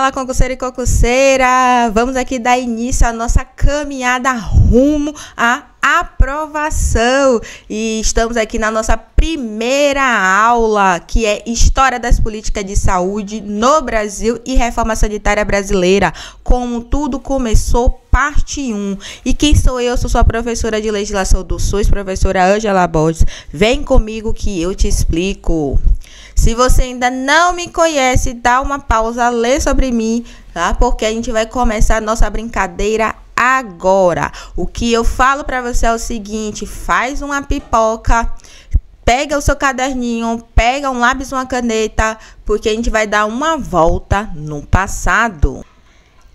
mala, concurseiro e concurseira! Vamos aqui dar início à nossa caminhada rumo à aprovação. E estamos aqui na nossa primeira aula, que é História das Políticas de Saúde no Brasil e Reforma Sanitária Brasileira. Como tudo começou, parte 1. E quem sou eu? Sou sua professora de legislação do SUS, professora Ângela Borges. Vem comigo que eu te explico. Se você ainda não me conhece, dá uma pausa, lê sobre mim, tá? Porque a gente vai começar a nossa brincadeira agora. O que eu falo para você é o seguinte: faz uma pipoca, pega o seu caderninho, pega um lápis e uma caneta, porque a gente vai dar uma volta no passado.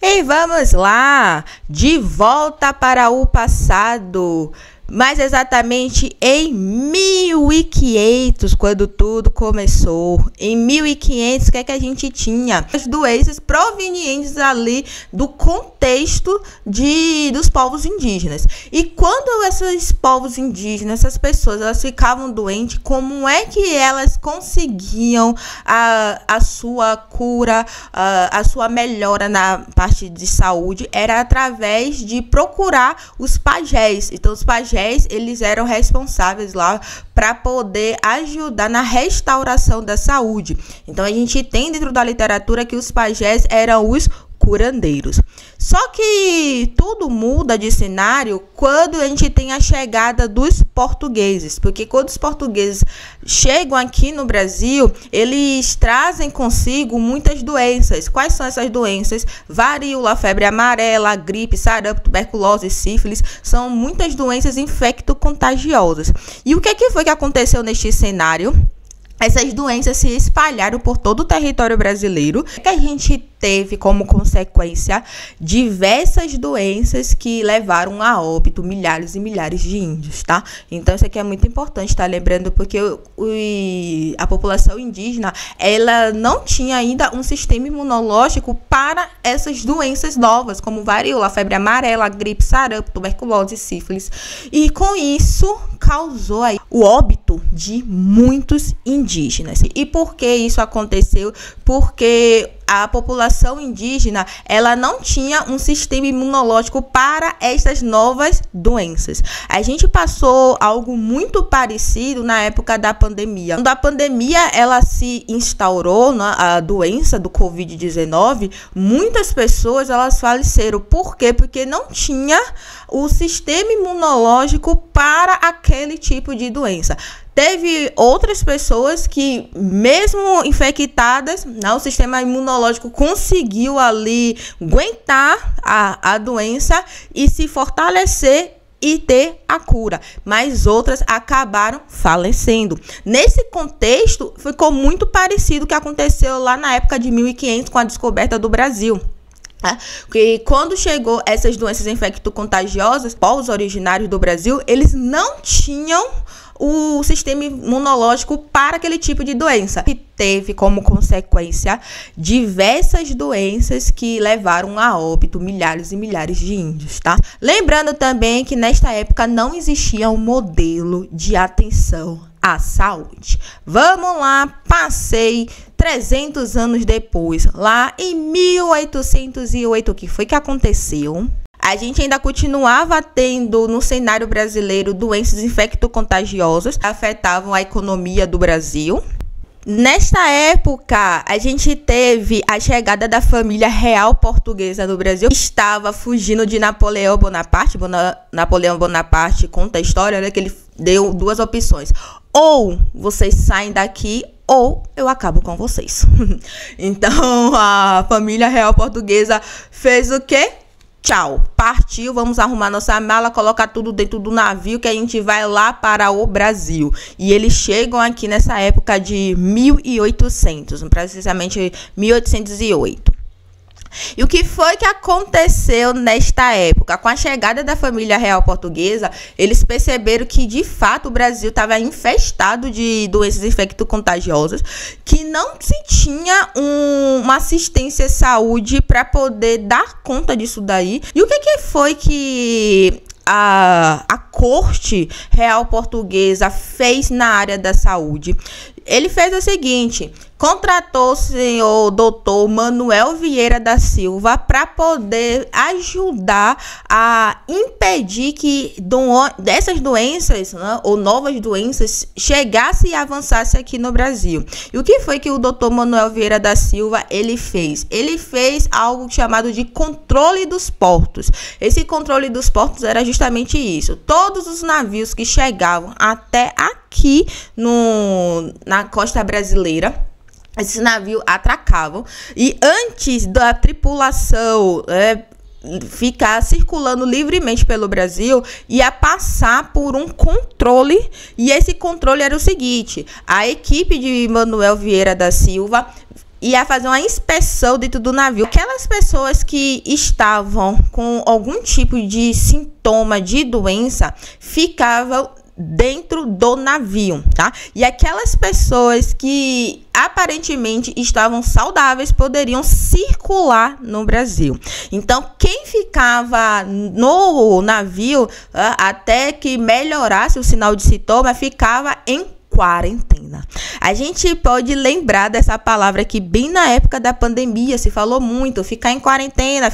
E vamos lá, de volta para o passado. Mais exatamente em 1500, quando tudo começou. Em 1500, o que é que a gente tinha? As doenças provenientes ali do contexto dos povos indígenas. E quando esses povos indígenas, essas pessoas, elas ficavam doentes, como é que elas conseguiam a sua cura, a sua melhora na parte de saúde? Era através de procurar os pajés. Então, os pajés, eles eram responsáveis lá para poder ajudar na restauração da saúde. Então, a gente tem dentro da literatura que os pajés eram os curandeiros. Só que tudo muda de cenário quando a gente tem a chegada dos portugueses, porque quando os portugueses chegam aqui no Brasil, eles trazem consigo muitas doenças. Quais são essas doenças? Varíola, febre amarela, gripe, sarampo, tuberculose, sífilis, são muitas doenças infecto-contagiosas. E o que foi que aconteceu neste cenário? Essas doenças se espalharam por todo o território brasileiro, que a gente teve como consequência diversas doenças que levaram a óbito milhares e milhares de índios, tá? Então isso aqui é muito importante, tá? Lembrando, porque a população indígena, ela não tinha ainda um sistema imunológico para essas doenças novas, como varíola, febre amarela, gripe, sarampo, tuberculose, sífilis. E com isso causou aí o óbito de muitos indígenas. E por que isso aconteceu? Porque a população indígena, ela não tinha um sistema imunológico para estas novas doenças. A gente passou algo muito parecido na época da pandemia. Quando a pandemia ela se instaurou, a doença do Covid-19, muitas pessoas elas faleceram. Por quê? Porque não tinha o sistema imunológico para aquele tipo de doença. Teve outras pessoas que, mesmo infectadas, o sistema imunológico conseguiu ali aguentar a doença e se fortalecer e ter a cura, mas outras acabaram falecendo. Nesse contexto, ficou muito parecido com o que aconteceu lá na época de 1500 com a descoberta do Brasil. Porque quando chegou essas doenças infecto-contagiosas, povos originários do Brasil, eles não tinham o sistema imunológico para aquele tipo de doença. E teve como consequência diversas doenças que levaram a óbito milhares e milhares de índios, tá? Lembrando também que nesta época não existia um modelo de atenção à saúde. Vamos lá, passei 300 anos depois, lá em 1808, o que foi que aconteceu? A gente ainda continuava tendo no cenário brasileiro doenças infecto-contagiosas que afetavam a economia do Brasil. Nesta época, a gente teve a chegada da família real portuguesa no Brasil. Estava fugindo de Napoleão Bonaparte. Napoleão Bonaparte conta a história, né, que ele deu duas opções. Ou vocês saem daqui, ou eu acabo com vocês. Então, a família real portuguesa fez o quê? Tchau, partiu, vamos arrumar nossa mala, colocar tudo dentro do navio que a gente vai lá para o Brasil. E eles chegam aqui nessa época de 1800, precisamente 1808. E o que foi que aconteceu nesta época? Com a chegada da família real portuguesa, eles perceberam que, de fato, o Brasil estava infestado de doenças infecto-contagiosas, que não se tinha uma assistência à saúde para poder dar conta disso daí. E o que foi que a corte real portuguesa fez na área da saúde? Ele fez o seguinte: contratou o senhor doutor Manuel Vieira da Silva para poder ajudar a impedir que dessas doenças, né, ou novas doenças chegasse e avançasse aqui no Brasil. E o que foi que o doutor Manuel Vieira da Silva ele fez? Ele fez algo chamado de controle dos portos. Esse controle dos portos era justamente isso. Todos os navios que chegavam até aqui na costa brasileira, esse navio atracavam e antes da tripulação ficar circulando livremente pelo Brasil, ia passar por um controle, e esse controle era o seguinte: a equipe de Manuel Vieira da Silva ia fazer uma inspeção dentro do navio. Aquelas pessoas que estavam com algum tipo de sintoma de doença ficavam dentro do navio, tá? E aquelas pessoas que aparentemente estavam saudáveis poderiam circular no Brasil. Então, quem ficava no navio até que melhorasse o sinal de sintoma ficava em quarentena. A gente pode lembrar dessa palavra que bem na época da pandemia se falou muito, ficar em quarentena,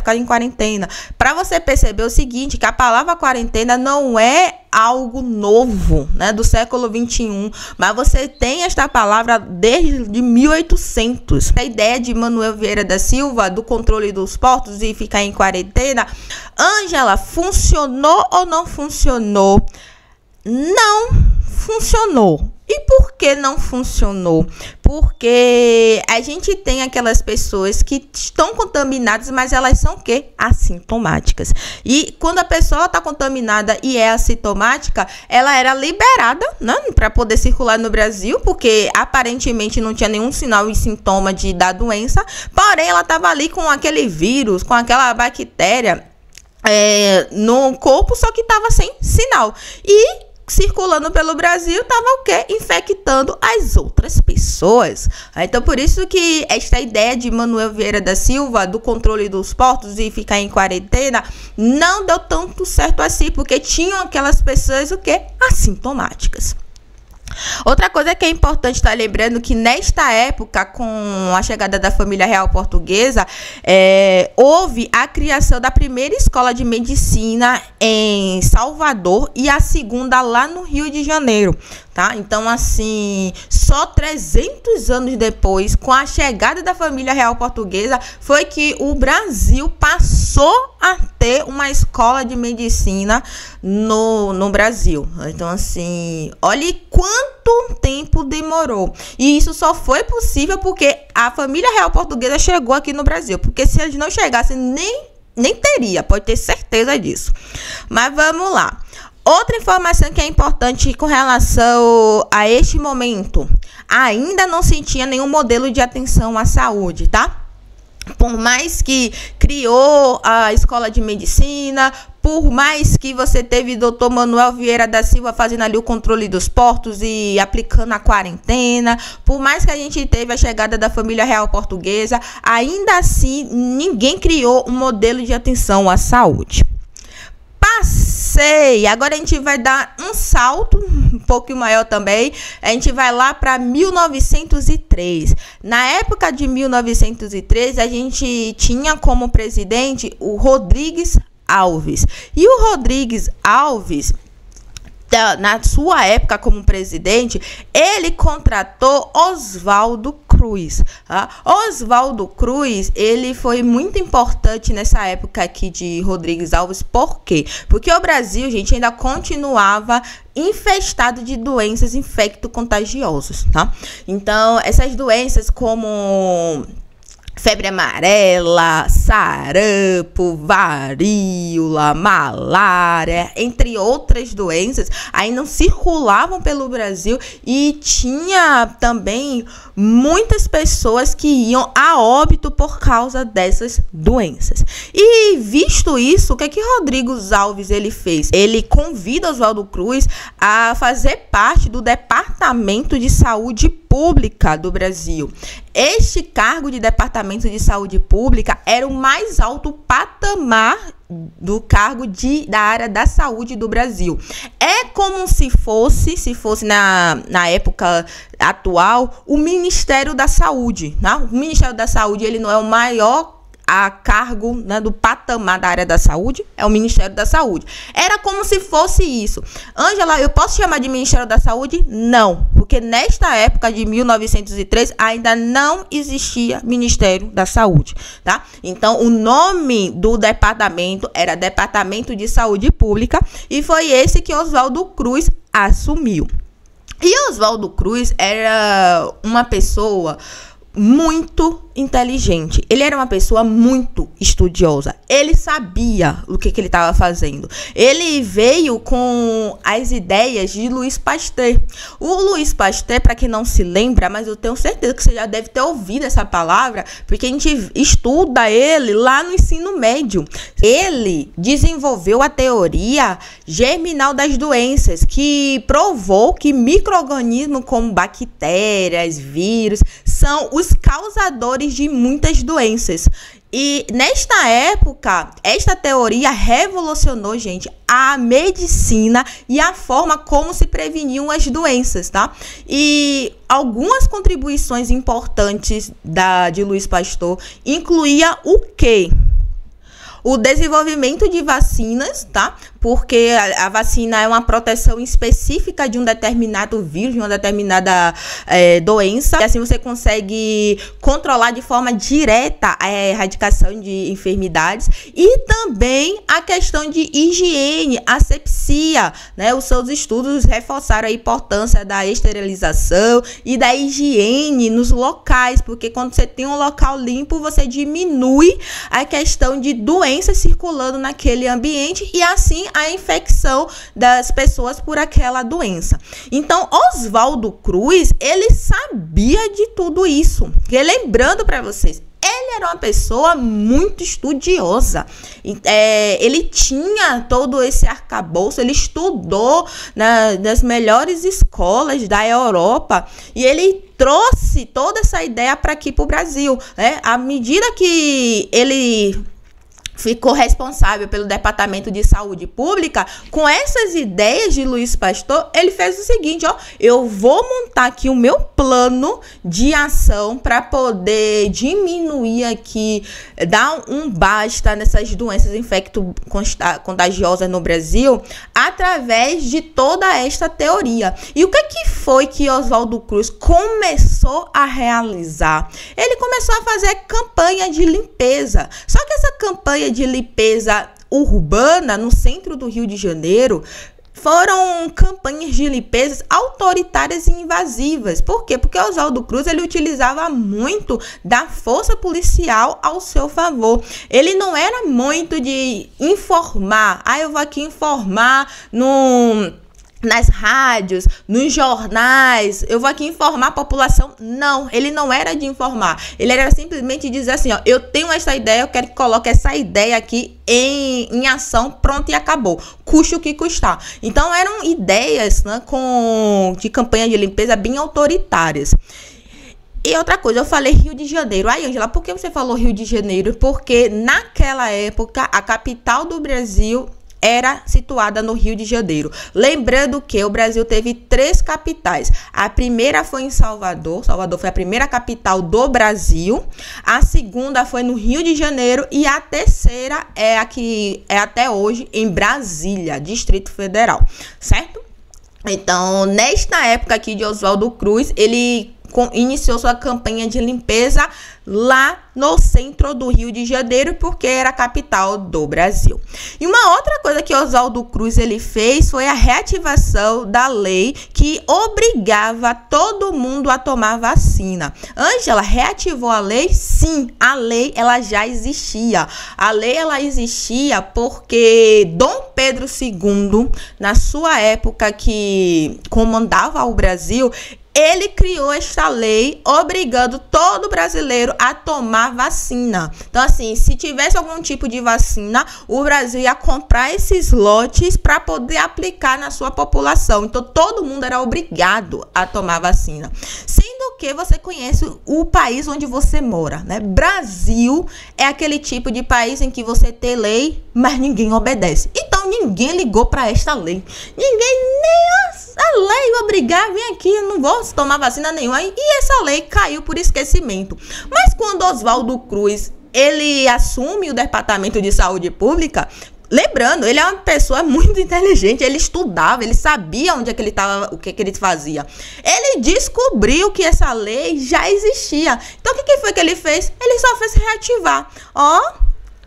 para você perceber o seguinte, que a palavra quarentena não é algo novo, né, do século 21, mas você tem esta palavra desde 1800. A ideia de Manuel Vieira da Silva do controle dos portos e ficar em quarentena, Ângela, funcionou ou não funcionou? Não funcionou. E por que não funcionou? Porque a gente tem aquelas pessoas que estão contaminadas, mas elas são o quê? Assintomáticas. E quando a pessoa está contaminada e é assintomática, ela era liberada, né, para poder circular no Brasil, porque aparentemente não tinha nenhum sinal e sintoma da doença, porém ela estava ali com aquele vírus, com aquela bactéria no corpo, só que estava sem sinal. E circulando pelo Brasil, estava o quê? Infectando as outras pessoas. Então, por isso que esta ideia de Manuel Vieira da Silva do controle dos portos e ficar em quarentena não deu tanto certo assim, porque tinham aquelas pessoas o quê? Assintomáticas. Outra coisa que é importante estar lembrando que nesta época, com a chegada da família real portuguesa, houve a criação da primeira escola de medicina em Salvador e a segunda lá no Rio de Janeiro, tá? Então, assim, só 300 anos depois, com a chegada da família real portuguesa, foi que o Brasil passou a ter uma escola de medicina no Brasil. Então, assim, olhe quanto tempo demorou. E isso só foi possível porque a família real portuguesa chegou aqui no Brasil. Porque se eles não chegassem, nem teria, pode ter certeza disso. Mas vamos lá. Outra informação que é importante com relação a este momento, ainda não se tinha nenhum modelo de atenção à saúde, tá? Por mais que criou a escola de medicina, por mais que você teve Dr. Manuel Vieira da Silva fazendo ali o controle dos portos e aplicando a quarentena, por mais que a gente teve a chegada da família real portuguesa, ainda assim ninguém criou um modelo de atenção à saúde. Agora a gente vai dar um salto um pouco maior também. A gente vai lá para 1903. Na época de 1903, a gente tinha como presidente o Rodrigues Alves. E o Rodrigues Alves, na sua época como presidente, ele contratou Oswaldo Cruz. Oswaldo Cruz, ele foi muito importante nessa época aqui de Rodrigues Alves. Por quê? Porque o Brasil, gente, ainda continuava infestado de doenças infecto-contagiosas, tá? Então, essas doenças como febre amarela, sarampo, varíola, malária, entre outras doenças, aí não circulavam pelo Brasil e tinha também muitas pessoas que iam a óbito por causa dessas doenças. E visto isso, o que Rodrigues Alves ele fez? Ele convida Oswaldo Cruz a fazer parte do Departamento de Saúde Pública Pública do Brasil. Este cargo de Departamento de Saúde Pública era o mais alto patamar do cargo da área da saúde do Brasil. É como se fosse na época atual, o Ministério da Saúde, né? O Ministério da Saúde, ele não é o maior a cargo, né, do patamar da área da saúde, é o Ministério da Saúde. Era como se fosse isso. Ângela, eu posso chamar de Ministério da Saúde? Não, porque nesta época de 1903 ainda não existia Ministério da Saúde, tá? Então, o nome do departamento era Departamento de Saúde Pública e foi esse que Oswaldo Cruz assumiu. E Oswaldo Cruz era uma pessoa muito inteligente. Ele era uma pessoa muito estudiosa. Ele sabia o que ele estava fazendo. Ele veio com as ideias de Louis Pasteur. O Louis Pasteur, para quem não se lembra, mas eu tenho certeza que você já deve ter ouvido essa palavra, porque a gente estuda ele lá no ensino médio. Ele desenvolveu a teoria germinal das doenças, que provou que micro-organismos como bactérias, vírus, são os causadores de muitas doenças. E nesta época, esta teoria revolucionou, gente, a medicina e a forma como se preveniam as doenças, tá? E algumas contribuições importantes de Louis Pasteur incluía o quê? O desenvolvimento de vacinas, tá? Porque a vacina é uma proteção específica de um determinado vírus, de uma determinada doença. E assim você consegue controlar de forma direta a erradicação de enfermidades. E também a questão de higiene, asepsia, né? Os seus estudos reforçaram a importância da esterilização e da higiene nos locais. Porque quando você tem um local limpo, você diminui a questão de doenças circulando naquele ambiente e assim a infecção das pessoas por aquela doença. Então, Oswaldo Cruz, ele sabia de tudo isso. E lembrando para vocês, ele era uma pessoa muito estudiosa. Ele tinha todo esse arcabouço, ele estudou nas melhores escolas da Europa e ele trouxe toda essa ideia para aqui, para o Brasil, né? À medida que ele ficou responsável pelo Departamento de Saúde Pública, com essas ideias de Louis Pasteur, ele fez o seguinte, ó, eu vou montar aqui o meu plano de ação para poder diminuir aqui, dar um basta nessas doenças infecto-contagiosas no Brasil, através de toda esta teoria. E o que foi que Oswaldo Cruz começou a realizar? Ele começou a fazer campanha de limpeza. Só que essa campanha de limpeza urbana no centro do Rio de Janeiro foram campanhas de limpezas autoritárias e invasivas. Por quê? Porque Oswaldo Cruz, ele utilizava muito da força policial ao seu favor. Ele não era muito de informar. Eu vou aqui informar nas rádios, nos jornais, eu vou aqui informar a população. Não, ele não era de informar. Ele era simplesmente dizer assim, ó, eu tenho essa ideia, eu quero que coloque essa ideia aqui em ação, pronto e acabou. Custe o que custar. Então, eram ideias, né, de campanha de limpeza bem autoritárias. E outra coisa, eu falei Rio de Janeiro. Ângela, por que você falou Rio de Janeiro? Porque naquela época, a capital do Brasil era situada no Rio de Janeiro. Lembrando que o Brasil teve 3 capitais. A primeira foi em Salvador. Salvador foi a primeira capital do Brasil. A segunda foi no Rio de Janeiro. E a terceira é a que é até hoje em Brasília, Distrito Federal. Certo? Então, nesta época aqui de Oswaldo Cruz, ele iniciou sua campanha de limpeza lá no centro do Rio de Janeiro, porque era a capital do Brasil. E uma outra coisa que Oswaldo Cruz ele fez foi a reativação da lei que obrigava todo mundo a tomar vacina. Ângela, reativou a lei? Sim, a lei ela já existia. A lei ela existia porque Dom Pedro II, na sua época que comandava o Brasil, ele criou esta lei obrigando todo brasileiro a tomar vacina. Então, assim, se tivesse algum tipo de vacina, o Brasil ia comprar esses lotes para poder aplicar na sua população. Então, todo mundo era obrigado a tomar vacina. Sendo porque você conhece o país onde você mora, né? Brasil é aquele tipo de país em que você tem lei, mas ninguém obedece. Então ninguém ligou para esta lei. Ninguém, nem a lei obrigar, vem aqui, eu não vou tomar vacina nenhuma. E essa lei caiu por esquecimento. Mas quando Oswaldo Cruz, ele assume o Departamento de Saúde Pública, lembrando, ele é uma pessoa muito inteligente, ele estudava, ele sabia onde é que ele estava, o que ele fazia. Ele descobriu que essa lei já existia. Então, o que foi que ele fez? Ele só fez reativar.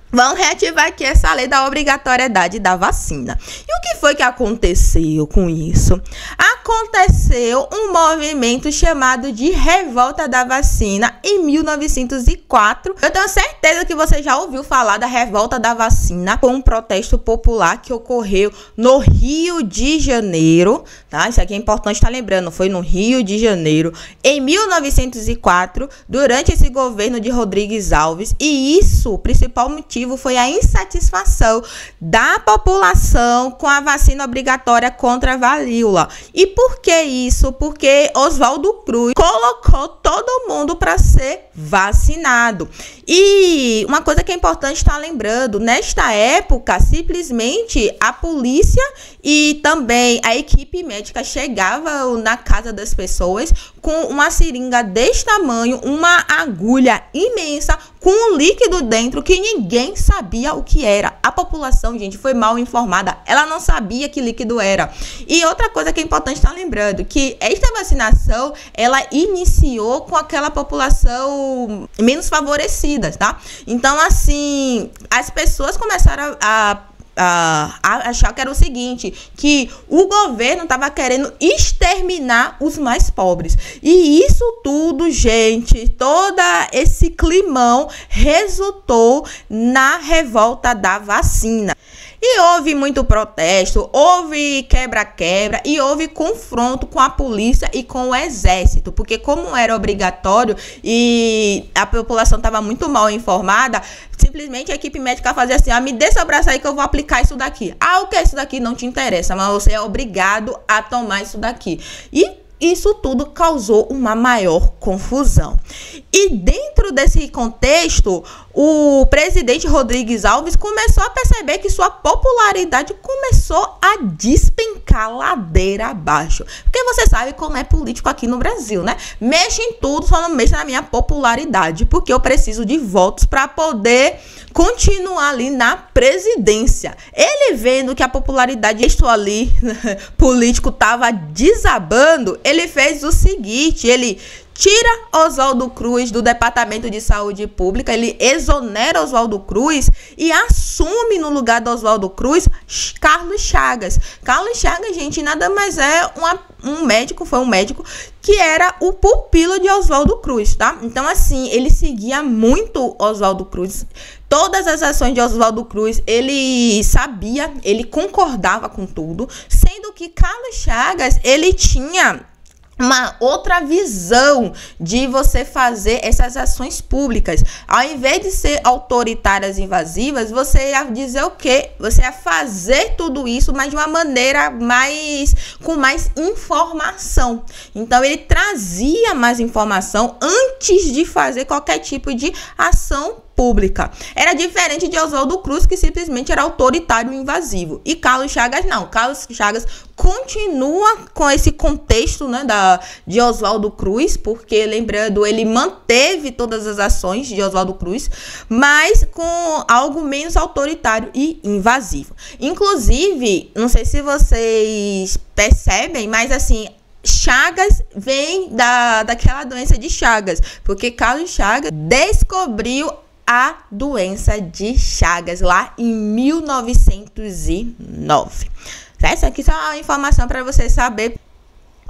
Vamos reativar aqui essa lei da obrigatoriedade da vacina. E o que foi que aconteceu com isso? Aconteceu um movimento chamado de Revolta da Vacina em 1904. Eu tenho certeza que você já ouviu falar da Revolta da Vacina, com um protesto popular que ocorreu no Rio de Janeiro, tá? Isso aqui é importante estar lembrando, foi no Rio de Janeiro, em 1904, durante esse governo de Rodrigues Alves. E isso, o principal motivo foi a insatisfação da população com a vacina obrigatória contra a varíola. E por que isso? Porque Oswaldo Cruz colocou todo mundo para ser vacinado. E uma coisa que é importante estar lembrando, nesta época, simplesmente a polícia e também a equipe médica chegava na casa das pessoas com uma seringa desse tamanho, uma agulha imensa, com um líquido dentro que ninguém sabia o que era. A população, gente, foi mal informada. Ela não sabia que líquido era. E outra coisa que é importante estar lembrando, que esta vacinação, ela iniciou com aquela população menos favorecida, tá? Então, assim, as pessoas começaram a achar que era o seguinte, que o governo estava querendo exterminar os mais pobres. E isso tudo, gente, todo esse climão resultou na revolta da vacina. E houve muito protesto, houve quebra-quebra e houve confronto com a polícia e com o exército, porque como era obrigatório e a população estava muito mal informada, simplesmente a equipe médica fazia assim, me dê seu braço aí que eu vou aplicar isso daqui. O que é isso daqui não te interessa, mas você é obrigado a tomar isso daqui. E isso tudo causou uma maior confusão. E dentro desse contexto, o presidente Rodrigues Alves começou a perceber que sua popularidade começou a despencar ladeira abaixo. Porque você sabe como é político aqui no Brasil, né? Mexe em tudo, só não mexe na minha popularidade, porque eu preciso de votos para poder continuar ali na presidência. Ele vendo que a popularidade ali político estava desabando, ele fez o seguinte, ele tira Oswaldo Cruz do Departamento de Saúde Pública, ele exonera Oswaldo Cruz e assume no lugar do Oswaldo Cruz Carlos Chagas. Carlos Chagas, gente, nada mais é um médico que era o pupilo de Oswaldo Cruz, tá? Então, assim, ele seguia muito Oswaldo Cruz. Todas as ações de Oswaldo Cruz, ele sabia, ele concordava com tudo, sendo que Carlos Chagas, ele tinha uma outra visão de você fazer essas ações públicas. Ao invés de ser autoritárias e invasivas, você ia dizer o quê? Você ia fazer tudo isso, mas de uma maneira com mais informação. Então, ele trazia mais informação antes de fazer qualquer tipo de ação pública. Era diferente de Oswaldo Cruz, que simplesmente era autoritário e invasivo. E Carlos Chagas não. Carlos Chagas continua com esse contexto, né, de Oswaldo Cruz, porque, lembrando, ele manteve todas as ações de Oswaldo Cruz, mas com algo menos autoritário e invasivo. Inclusive, não sei se vocês percebem, mas assim, Chagas vem daquela doença de Chagas, porque Carlos Chagas descobriu a doença de Chagas lá em 1909. Essa aqui só é uma informação para você saber.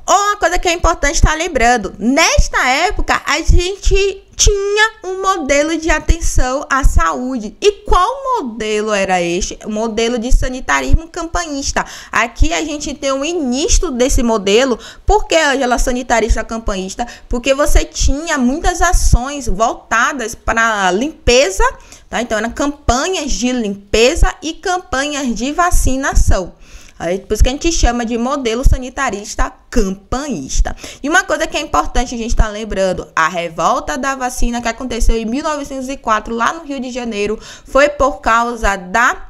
Uma coisa que é importante estar lembrando, nesta época a gente tinha um modelo de atenção à saúde. E qual modelo era este? O modelo de sanitarismo campanhista. Aqui a gente tem o início desse modelo. Por que, Ângela, sanitarista campanhista? Porque você tinha muitas ações voltadas para a limpeza, tá? Então eram campanhas de limpeza e campanhas de vacinação. Aí, por isso que a gente chama de modelo sanitarista campanhista. E uma coisa que é importante a gente estar lembrando, a revolta da vacina que aconteceu em 1904 lá no Rio de Janeiro foi por causa da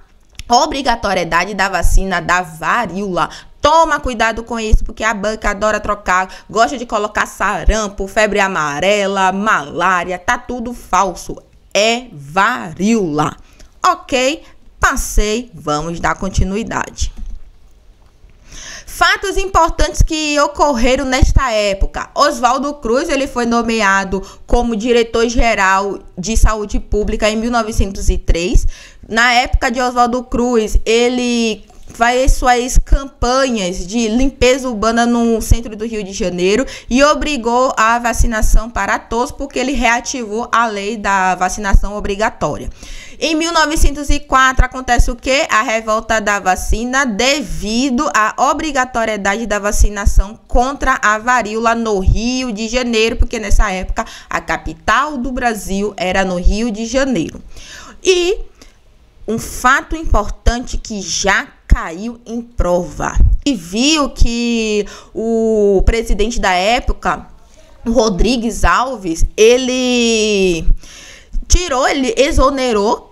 obrigatoriedade da vacina da varíola. Toma cuidado com isso, porque a banca adora trocar, gosta de colocar sarampo, febre amarela, malária, tá tudo falso. É varíola. Ok, passei, vamos dar continuidade. Fatos importantes que ocorreram nesta época. Oswaldo Cruz, ele foi nomeado como diretor-geral de saúde pública em 1903. Na época de Oswaldo Cruz, ele faz suas campanhas de limpeza urbana no centro do Rio de Janeiro e obrigou a vacinação para todos, porque ele reativou a lei da vacinação obrigatória. Em 1904 acontece o quê? A revolta da vacina devido à obrigatoriedade da vacinação contra a varíola no Rio de Janeiro, porque nessa época a capital do Brasil era no Rio de Janeiro. E um fato importante que já caiu em prova. E viu que o presidente da época, Rodrigues Alves, ele exonerou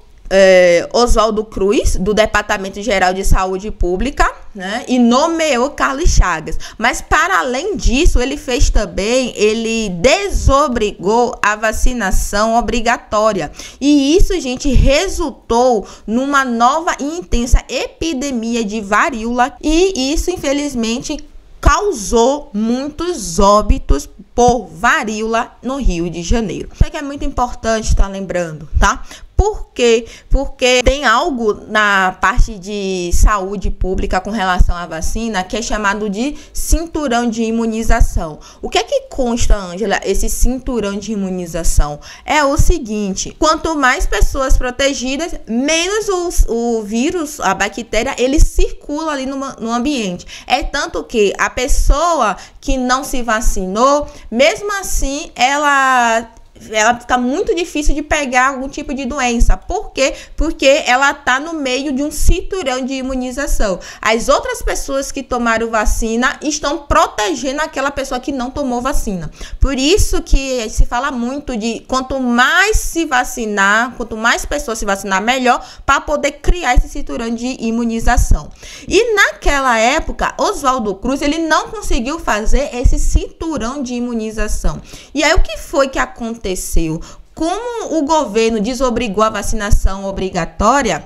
Oswaldo Cruz do Departamento Geral de Saúde Pública, né, e nomeou Carlos Chagas. Mas para além disso, ele desobrigou a vacinação obrigatória. E isso, gente, resultou numa nova e intensa epidemia de varíola, e isso, infelizmente, causou muitos óbitos por varíola no Rio de Janeiro. Isso aqui é muito importante estar lembrando, tá? Por quê? Porque tem algo na parte de saúde pública com relação à vacina que é chamado de cinturão de imunização. O que é que consta, Ângela, esse cinturão de imunização? É o seguinte: quanto mais pessoas protegidas, menos o vírus, a bactéria, ele circula ali no ambiente. É tanto que a pessoa que não se vacinou, mesmo assim, ela fica muito difícil de pegar algum tipo de doença. Por quê? Porque ela está no meio de um cinturão de imunização. As outras pessoas que tomaram vacina estão protegendo aquela pessoa que não tomou vacina. Por isso que se fala muito de quanto mais se vacinar, quanto mais pessoas se vacinar, melhor, para poder criar esse cinturão de imunização. E naquela época, Oswaldo Cruz, ele não conseguiu fazer esse cinturão de imunização. E aí o que foi que aconteceu? Como o governo desobrigou a vacinação obrigatória,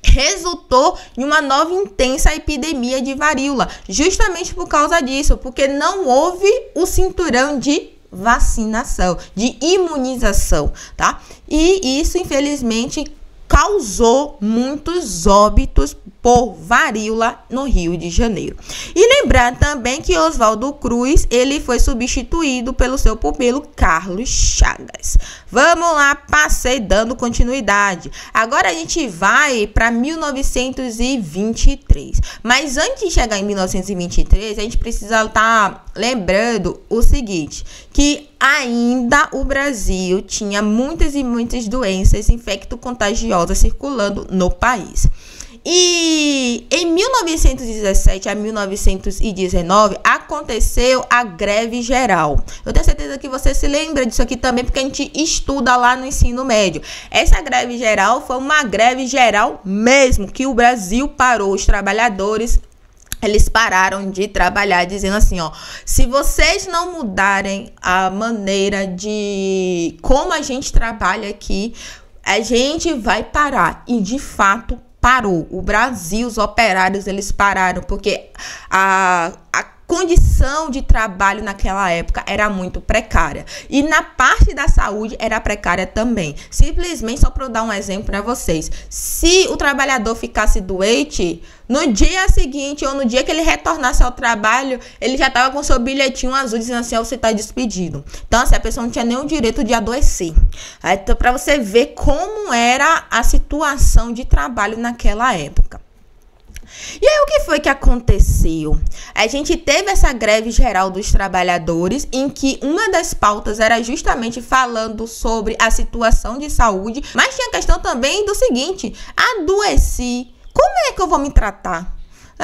resultou em uma nova intensa epidemia de varíola, justamente por causa disso, porque não houve o cinturão de vacinação, de imunização, tá? E isso, infelizmente, causou muitos óbitos por varíola no Rio de Janeiro. E lembrar também que Oswaldo Cruz, ele foi substituído pelo seu pupilo Carlos Chagas. Vamos lá, passei dando continuidade. Agora a gente vai para 1923. Mas antes de chegar em 1923, a gente precisa estar lembrando o seguinte, que ainda o Brasil tinha muitas e muitas doenças infecto-contagiosas circulando no país. E em 1917 a 1919 aconteceu a greve geral. Eu tenho certeza que você se lembra disso aqui também, porque a gente estuda lá no ensino médio. Essa greve geral foi uma greve geral mesmo, que o Brasil parou, os trabalhadores, eles pararam de trabalhar, dizendo assim, ó, se vocês não mudarem a maneira de como a gente trabalha aqui, a gente vai parar. E de fato parou. O Brasil, os operários, eles pararam, porque a condição de trabalho naquela época era muito precária. E na parte da saúde era precária também. Simplesmente, só para eu dar um exemplo para vocês, se o trabalhador ficasse doente, no dia seguinte ou no dia que ele retornasse ao trabalho, ele já estava com seu bilhetinho azul dizendo assim, ó, você está despedido. Então, assim, a pessoa não tinha nenhum direito de adoecer. Então, para você ver como era a situação de trabalho naquela época. E aí, o que foi que aconteceu? A gente teve essa greve geral dos trabalhadores, em que uma das pautas era justamente falando sobre a situação de saúde, mas tinha a questão também do seguinte: adoeci, como é que eu vou me tratar?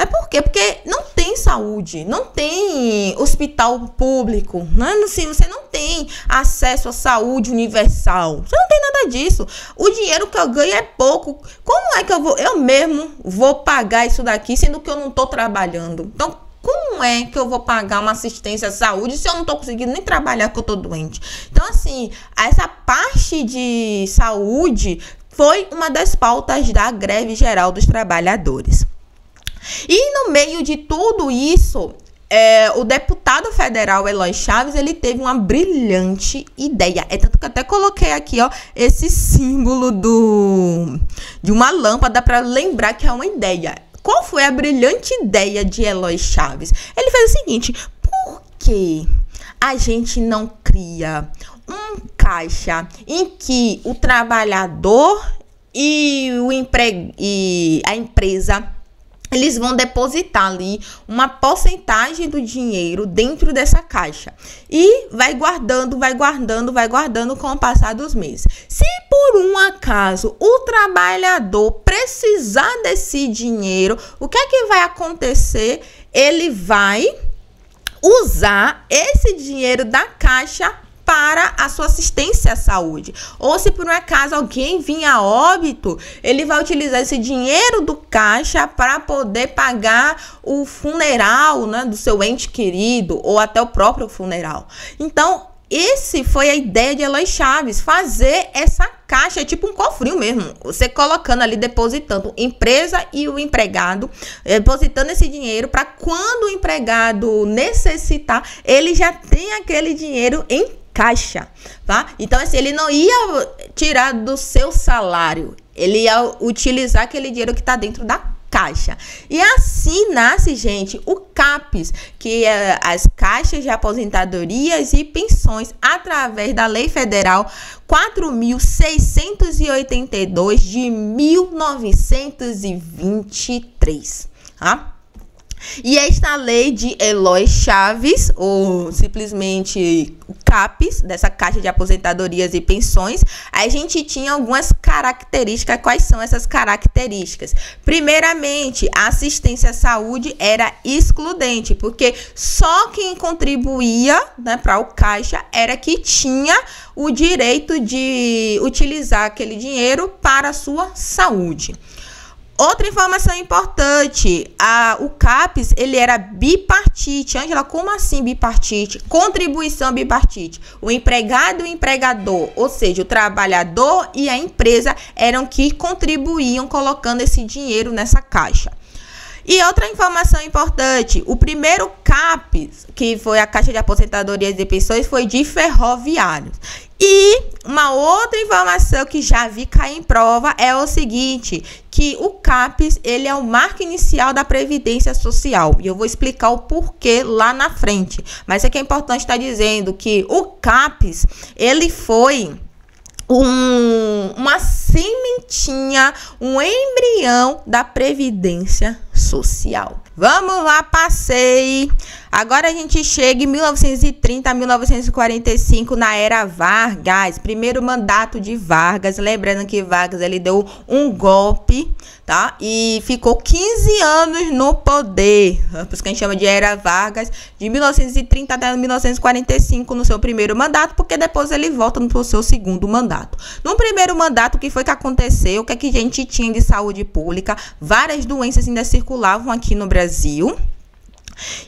Por quê? Porque não tem saúde, não tem hospital público, né? Assim, você não tem acesso à saúde universal, você não tem nada disso. O dinheiro que eu ganho é pouco. Como é que eu mesmo vou pagar isso daqui, sendo que eu não estou trabalhando? Então, como é que eu vou pagar uma assistência à saúde se eu não estou conseguindo nem trabalhar porque eu estou doente? Então, assim, essa parte de saúde foi uma das pautas da greve geral dos trabalhadores. E no meio de tudo isso, o deputado federal Eloy Chaves, ele teve uma brilhante ideia. É tanto que eu até coloquei aqui, ó, esse símbolo de uma lâmpada para lembrar que é uma ideia. Qual foi a brilhante ideia de Eloy Chaves? Ele fez o seguinte: por que a gente não cria um caixa em que o trabalhador e a empresa, eles vão depositar ali uma porcentagem do dinheiro dentro dessa caixa e vai guardando com o passar dos meses. Se por um acaso o trabalhador precisar desse dinheiro, o que é que vai acontecer? Ele vai usar esse dinheiro da caixa para a sua assistência à saúde. Ou se por um acaso alguém vir a óbito, ele vai utilizar esse dinheiro do caixa para poder pagar o funeral, né, do seu ente querido, ou até o próprio funeral. Então, esse foi a ideia de Eloy Chaves, fazer essa caixa, tipo um cofrinho mesmo, você colocando ali, depositando, empresa e o empregado, depositando esse dinheiro para quando o empregado necessitar, ele já tem aquele dinheiro em caixa, tá? Então, assim, ele não ia tirar do seu salário, ele ia utilizar aquele dinheiro que está dentro da caixa. E assim nasce, gente, o CAPES, que é as caixas de aposentadorias e pensões, através da Lei Federal 4.682 de 1923, tá? E esta lei de Eloy Chaves, ou simplesmente o CAPES, dessa Caixa de Aposentadorias e Pensões, a gente tinha algumas características. Quais são essas características? Primeiramente, a assistência à saúde era excludente, porque só quem contribuía, né, para o Caixa era que tinha o direito de utilizar aquele dinheiro para a sua saúde. Outra informação importante, o CAPES, ele era bipartite. Ângela, como assim bipartite? Contribuição bipartite. O empregado e o empregador, ou seja, o trabalhador e a empresa eram que contribuíam colocando esse dinheiro nessa caixa. E outra informação importante, o primeiro CAPES, que foi a Caixa de Aposentadorias e Pensões, foi de ferroviários. E uma outra informação que já vi cair em prova é o seguinte, que o CAPES, ele é o marco inicial da Previdência Social. E eu vou explicar o porquê lá na frente. Mas é que é importante estar dizendo que o CAPES, ele foi uma sementinha, um embrião da Previdência Social. Vamos lá, passei. Agora a gente chega em 1930 a 1945, na era Vargas, primeiro mandato de Vargas. Lembrando que Vargas, ele deu um golpe, tá? E ficou 15 anos no poder. Por isso que a gente chama de era Vargas, de 1930 até 1945 no seu primeiro mandato, porque depois ele volta no seu segundo mandato. No primeiro mandato, o que foi que aconteceu? O que é que a gente tinha de saúde pública? Várias doenças ainda circulavam aqui no Brasil.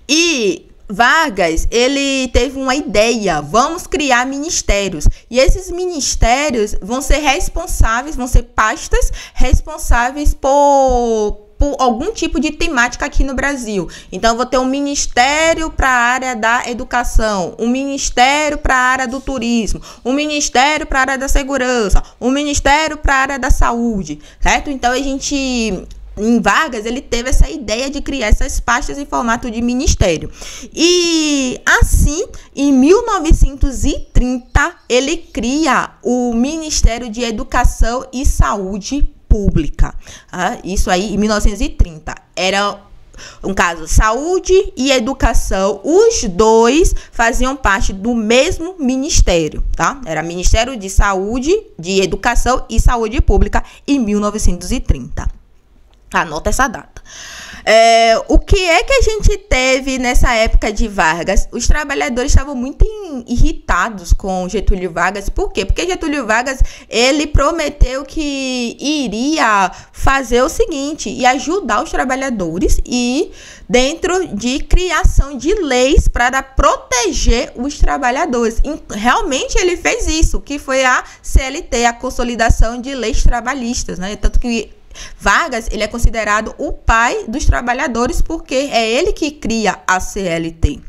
E Vargas, ele teve uma ideia: vamos criar ministérios. E esses ministérios vão ser responsáveis, vão ser pastas responsáveis por algum tipo de temática aqui no Brasil. Então, eu vou ter um ministério para a área da educação, um ministério para a área do turismo, um ministério para a área da segurança, um ministério para a área da saúde, certo? Então, em Vargas, ele teve essa ideia de criar essas pastas em formato de ministério. E assim, em 1930, ele cria o Ministério de Educação e Saúde Pública. Isso aí, em 1930. Era um caso, saúde e educação, os dois faziam parte do mesmo ministério, tá? Era Ministério de Saúde, de Educação e Saúde Pública, em 1930. Anota essa data. O que é que a gente teve nessa época de Vargas? Os trabalhadores estavam muito irritados com Getúlio Vargas. Por quê? Porque Getúlio Vargas, ele prometeu que iria fazer o seguinte, e ajudar os trabalhadores e dentro de criação de leis para proteger os trabalhadores. E realmente ele fez isso, que foi a CLT, a Consolidação de Leis Trabalhistas, né? Tanto que Vargas, ele é considerado o pai dos trabalhadores, porque é ele que cria a CLT.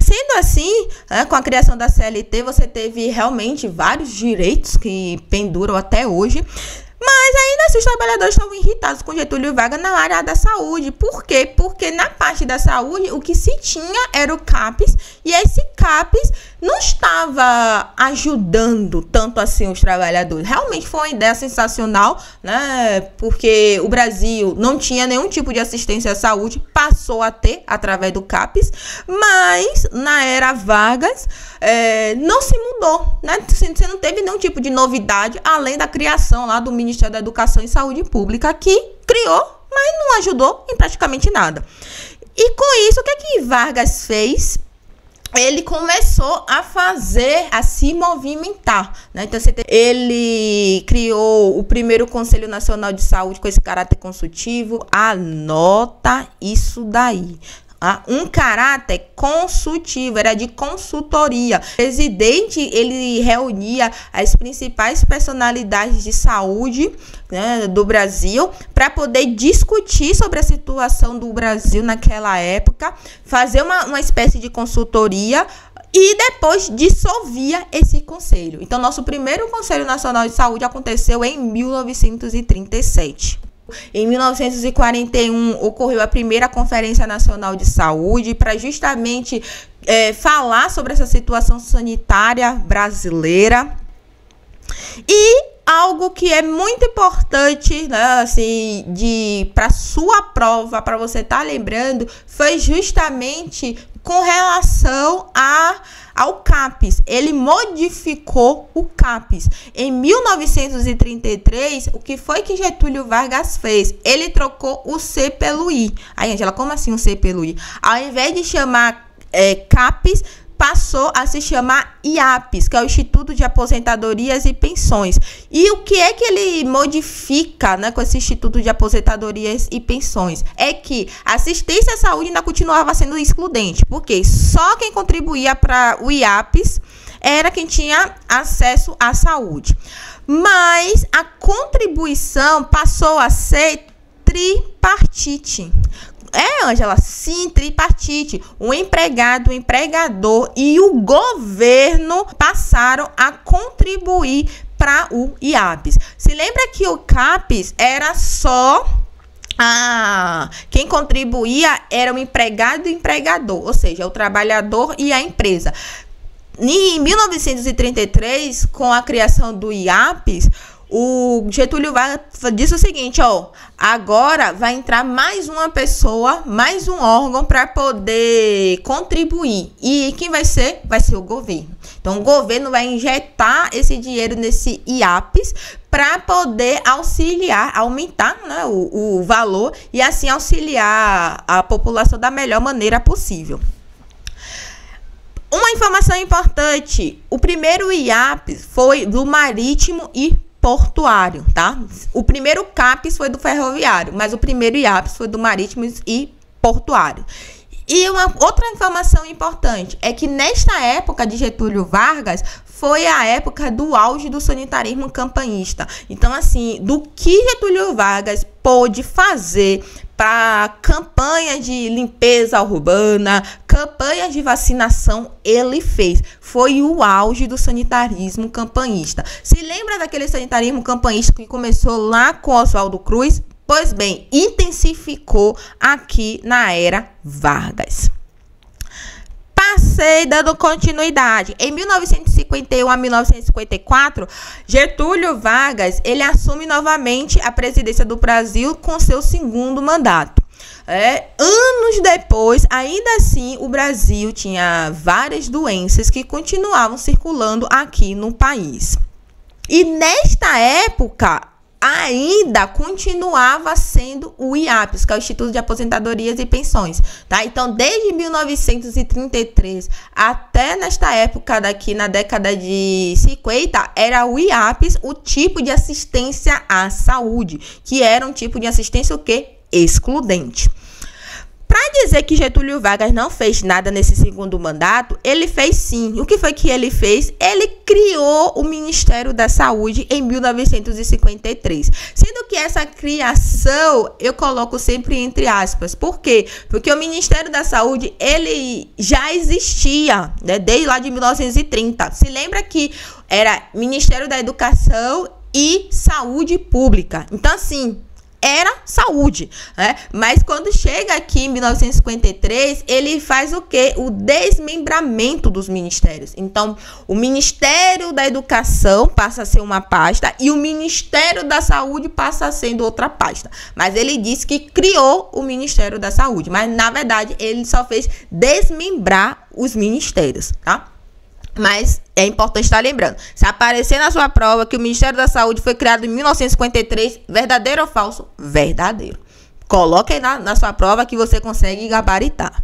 Sendo assim, com a criação da CLT, você teve realmente vários direitos que penduram até hoje. Mas ainda assim os trabalhadores estavam irritados com Getúlio Vargas na área da saúde. Por quê? Porque na parte da saúde o que se tinha era o CAPES, e esse CAPES não estava ajudando tanto assim os trabalhadores. Realmente foi uma ideia sensacional, né? Porque o Brasil não tinha nenhum tipo de assistência à saúde, passou a ter através do CAPES, mas na era Vargas não se mudou, né? Você não teve nenhum tipo de novidade, além da criação lá do Ministério da Educação e Saúde Pública, que criou, mas não ajudou em praticamente nada. E com isso, o que é que Vargas fez? Ele começou a se movimentar, né? Então, ele criou o primeiro Conselho Nacional de Saúde com esse caráter consultivo. Anota isso daí. Um caráter consultivo, era de consultoria. O presidente, ele reunia as principais personalidades de saúde, né, do Brasil, para poder discutir sobre a situação do Brasil naquela época, fazer uma espécie de consultoria e depois dissolvia esse conselho. Então, nosso primeiro Conselho Nacional de Saúde aconteceu em 1937. Em 1941, ocorreu a primeira Conferência Nacional de Saúde para justamente falar sobre essa situação sanitária brasileira. E algo que é muito importante, né, assim, para sua prova, para você estar lembrando, foi justamente com relação ao CAPES. Ele modificou o CAPES. Em 1933, o que foi que Getúlio Vargas fez? Ele trocou o C pelo I. Aí, Angela, como assim o C pelo I? Ao invés de chamar CAPES, passou a se chamar IAPES, que é o Instituto de Aposentadorias e Pensões. E o que é que ele modifica, né, com esse Instituto de Aposentadorias e Pensões? É que a assistência à saúde ainda continuava sendo excludente, porque só quem contribuía para o IAPES era quem tinha acesso à saúde. Mas a contribuição passou a ser tripartite. Angela, sim, tripartite. O empregado, o empregador e o governo passaram a contribuir para o IAPES. Se lembra que o CAPES era só quem contribuía era o empregado e o empregador, ou seja, o trabalhador e a empresa. Em 1933, com a criação do IAPES, o Getúlio Vargas disse o seguinte, agora vai entrar mais uma pessoa, mais um órgão para poder contribuir. E quem vai ser? Vai ser o governo. Então, o governo vai injetar esse dinheiro nesse IAPES para poder auxiliar, aumentar, né, o valor e assim auxiliar a população da melhor maneira possível. Uma informação importante, o primeiro IAPES foi do marítimo e portuário, tá? O primeiro CAPES foi do ferroviário, mas o primeiro IAPES foi do marítimo e portuário. E uma outra informação importante é que nesta época de Getúlio Vargas foi a época do auge do sanitarismo campanhista. Então, assim, do que Getúlio Vargas pôde fazer para campanha de limpeza urbana, campanha de vacinação, ele fez. Foi o auge do sanitarismo campanhista. Se lembra daquele sanitarismo campanhista que começou lá com Oswaldo Cruz? Pois bem, intensificou aqui na era Vargas. Passei dando continuidade. Em 1951 a 1954, Getúlio Vargas, ele assume novamente a presidência do Brasil com seu segundo mandato. Anos depois, ainda assim, o Brasil tinha várias doenças que continuavam circulando aqui no país. E nesta época, ainda continuava sendo o IAPS, que é o Instituto de Aposentadorias e Pensões, tá? Então, desde 1933 até nesta época daqui, na década de 50, era o IAPS, o tipo de assistência à saúde, que era um tipo de assistência o quê? Excludente. Para dizer que Getúlio Vargas não fez nada nesse segundo mandato, ele fez sim. O que foi que ele fez? Ele criou o Ministério da Saúde em 1953. Sendo que essa criação, eu coloco sempre entre aspas. Por quê? Porque o Ministério da Saúde, ele já existia, né, desde lá de 1930. Se lembra que era Ministério da Educação e Saúde Pública. Então, assim, era saúde, né? Mas quando chega aqui em 1953, ele faz o quê? O desmembramento dos ministérios. Então, o Ministério da Educação passa a ser uma pasta e o Ministério da Saúde passa a ser outra pasta. Mas ele disse que criou o Ministério da Saúde, mas na verdade ele só fez desmembrar os ministérios, tá? Mas é importante estar lembrando, se aparecer na sua prova que o Ministério da Saúde foi criado em 1953, verdadeiro ou falso? Verdadeiro. Coloque aí na sua prova que você consegue gabaritar.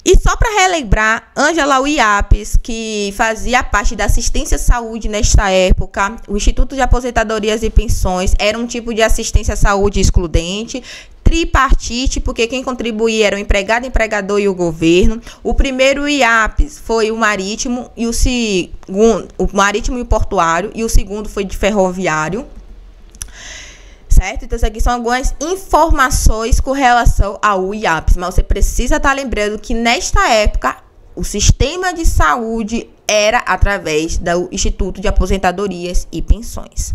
E só para relembrar, Ângela Uiapes, que fazia parte da assistência à saúde nesta época, o Instituto de Aposentadorias e Pensões era um tipo de assistência à saúde excludente, tripartite, porque quem contribuía era o empregado, empregador e o governo. O primeiro IAPS foi o marítimo e o segundo, o marítimo e o portuário, e o segundo foi de ferroviário. Certo? Então, isso aqui são algumas informações com relação ao IAPS, mas você precisa estar lembrando que nesta época o sistema de saúde era através do Instituto de Aposentadorias e Pensões.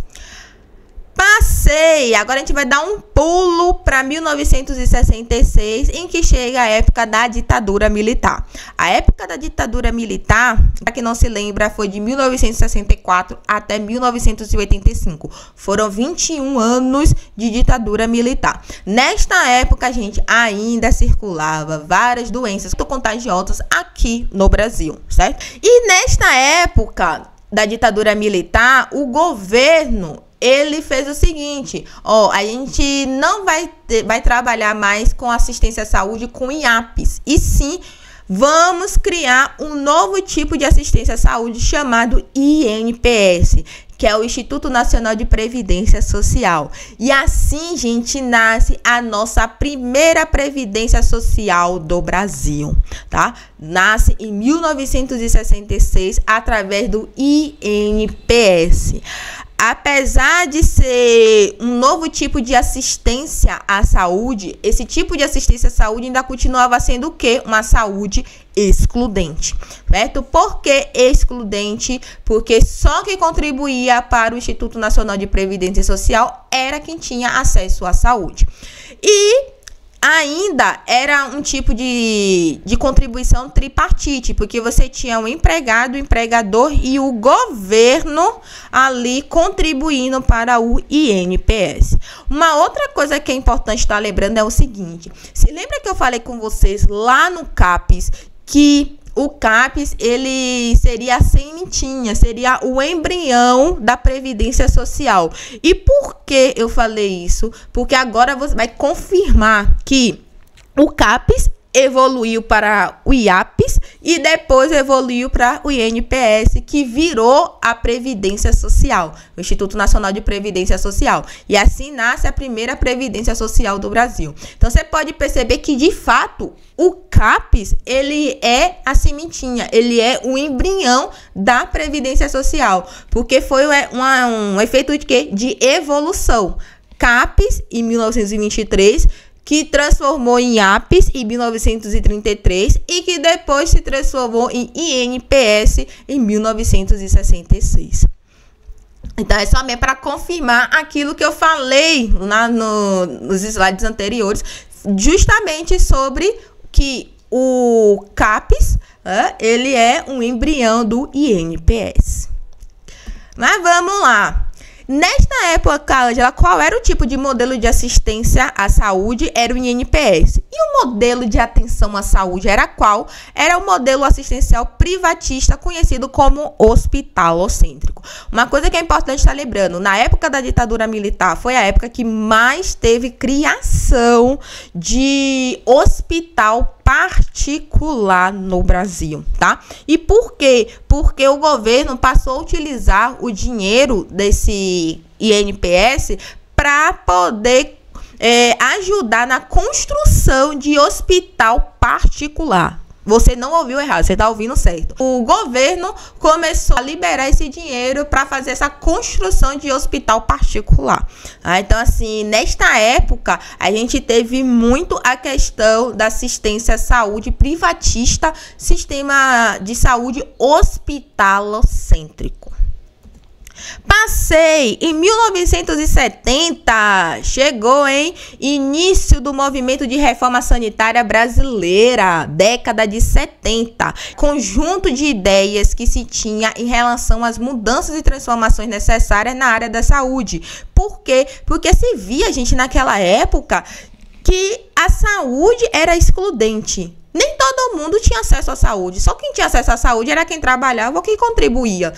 Passei, agora a gente vai dar um pulo para 1966, em que chega a época da ditadura militar. A época da ditadura militar, para quem não se lembra, foi de 1964 até 1985. Foram 21 anos de ditadura militar. Nesta época, gente, ainda circulava várias doenças contagiosas aqui no Brasil, certo? E nesta época da ditadura militar, o governo ele fez o seguinte, a gente não vai trabalhar mais com assistência à saúde com IAPS, e sim vamos criar um novo tipo de assistência à saúde chamado INPS, que é o Instituto Nacional de Previdência Social. E assim, gente, nasce a nossa primeira previdência social do Brasil, tá? Nasce em 1966 através do INPS. Apesar de ser um novo tipo de assistência à saúde, esse tipo de assistência à saúde ainda continuava sendo o quê? Uma saúde excludente, certo? Por que excludente? Porque só quem contribuía para o Instituto Nacional de Previdência Social era quem tinha acesso à saúde. E ainda era um tipo de contribuição tripartite, porque você tinha o empregado, o empregador e o governo ali contribuindo para o INPS. Uma outra coisa que é importante estar lembrando é o seguinte: se lembra que eu falei com vocês lá no CAPES que o CAPES, ele seria a sementinha, seria o embrião da Previdência Social. E por que eu falei isso? Porque agora você vai confirmar que o CAPES evoluiu para o IAPS e depois evoluiu para o INPS, que virou a Previdência Social, o Instituto Nacional de Previdência Social. E assim nasce a primeira Previdência Social do Brasil. Então, você pode perceber que, de fato, o CAPES, ele é a sementinha, ele é o embrião da Previdência Social, porque foi um efeito de quê? De evolução. CAPES, em 1923, que transformou em IAPS em 1933 e que depois se transformou em INPS em 1966. Então, é só mesmo para confirmar aquilo que eu falei lá nos slides anteriores, justamente sobre que o CAPES, ele é um embrião do INPS. Mas vamos lá. Nesta época, Ângela, qual era o tipo de modelo de assistência à saúde? Era o INPS. E o modelo de atenção à saúde era qual? Era o modelo assistencial privatista, conhecido como hospitalocêntrico. Uma coisa que é importante estar lembrando, na época da ditadura militar, foi a época que mais teve criação de hospital particular no Brasil, tá? E por quê? Porque o governo passou a utilizar o dinheiro desse INPS para poder ajudar na construção de hospital particular. Você não ouviu errado, você está ouvindo certo. O governo começou a liberar esse dinheiro para fazer essa construção de hospital particular. Então, assim, nesta época, a gente teve muito a questão da assistência à saúde privatista, sistema de saúde hospitalocêntrico. Passei em 1970, chegou, hein? Início do movimento de reforma sanitária brasileira, década de 70. Conjunto de ideias que se tinha em relação às mudanças e transformações necessárias na área da saúde. Por quê? Porque se via, gente, naquela época que a saúde era excludente. Nem todo mundo tinha acesso à saúde. Só quem tinha acesso à saúde era quem trabalhava ou quem contribuía,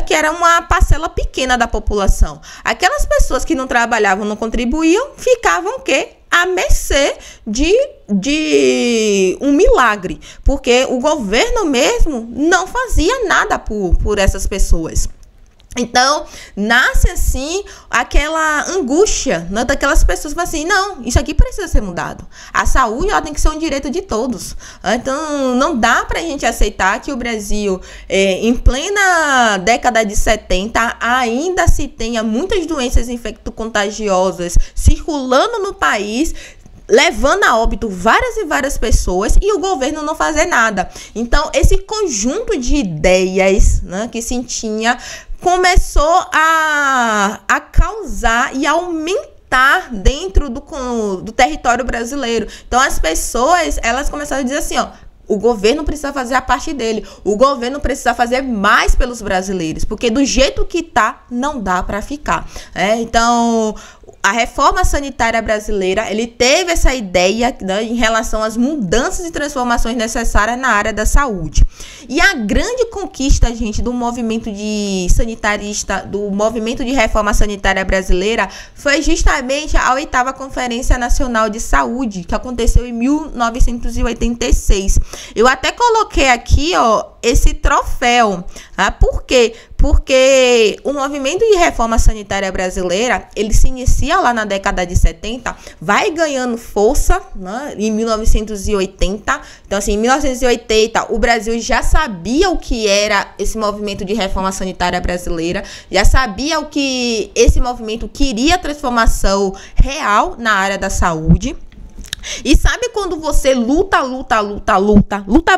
que era uma parcela pequena da população. Aquelas pessoas que não trabalhavam, não contribuíam, ficavam o quê? À mercê de um milagre. Porque o governo mesmo não fazia nada por essas pessoas. Então, nasce assim aquela angústia, né, daquelas pessoas que falam assim, não, isso aqui precisa ser mudado. A saúde, ela tem que ser um direito de todos. Então, não dá pra gente aceitar que o Brasil, em plena década de 70, ainda se tenha muitas doenças infecto-contagiosas circulando no país, levando a óbito várias e várias pessoas e o governo não fazer nada. Então, esse conjunto de ideias, né, que se tinha começou a causar e aumentar dentro do território brasileiro. Então, as pessoas, elas começaram a dizer assim, ó, o governo precisa fazer a parte dele. O governo precisa fazer mais pelos brasileiros, porque do jeito que tá, não dá para ficar. Então, a reforma sanitária brasileira, ele teve essa ideia, né, em relação às mudanças e transformações necessárias na área da saúde. E a grande conquista, gente, do movimento de reforma sanitária brasileira foi justamente a 8ª Conferência Nacional de Saúde, que aconteceu em 1986. Eu até coloquei aqui, ó, esse troféu. Por quê? Porque o movimento de reforma sanitária brasileira, ele se inicia lá na década de 70, vai ganhando força, né, em 1980. Então, assim, em 1980, o Brasil já sabia o que era esse movimento de reforma sanitária brasileira, já sabia o que esse movimento queria, transformação real na área da saúde. E sabe quando você luta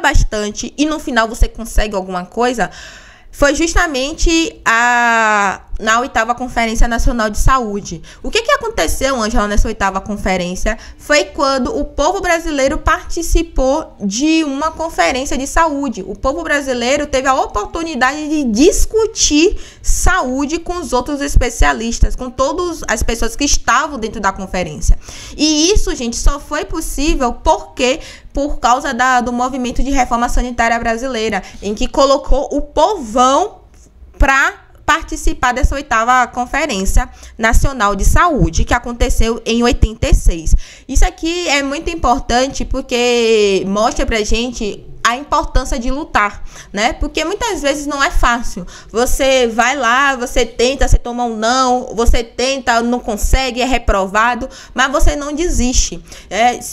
bastante e no final você consegue alguma coisa? Foi justamente na 8ª Conferência Nacional de Saúde. O que aconteceu, Ângela, nessa 8ª conferência? Foi quando o povo brasileiro participou de uma conferência de saúde. O povo brasileiro teve a oportunidade de discutir saúde com os outros especialistas, com todas as pessoas que estavam dentro da conferência. E isso, gente, só foi possível por causa do movimento de reforma sanitária brasileira, em que colocou o povão para participar dessa 8ª Conferência Nacional de Saúde, que aconteceu em 86. Isso aqui é muito importante porque mostra pra gente a importância de lutar, né? Porque muitas vezes não é fácil. Você vai lá, você tenta, você toma um não, você tenta, não consegue, é reprovado, mas você não desiste.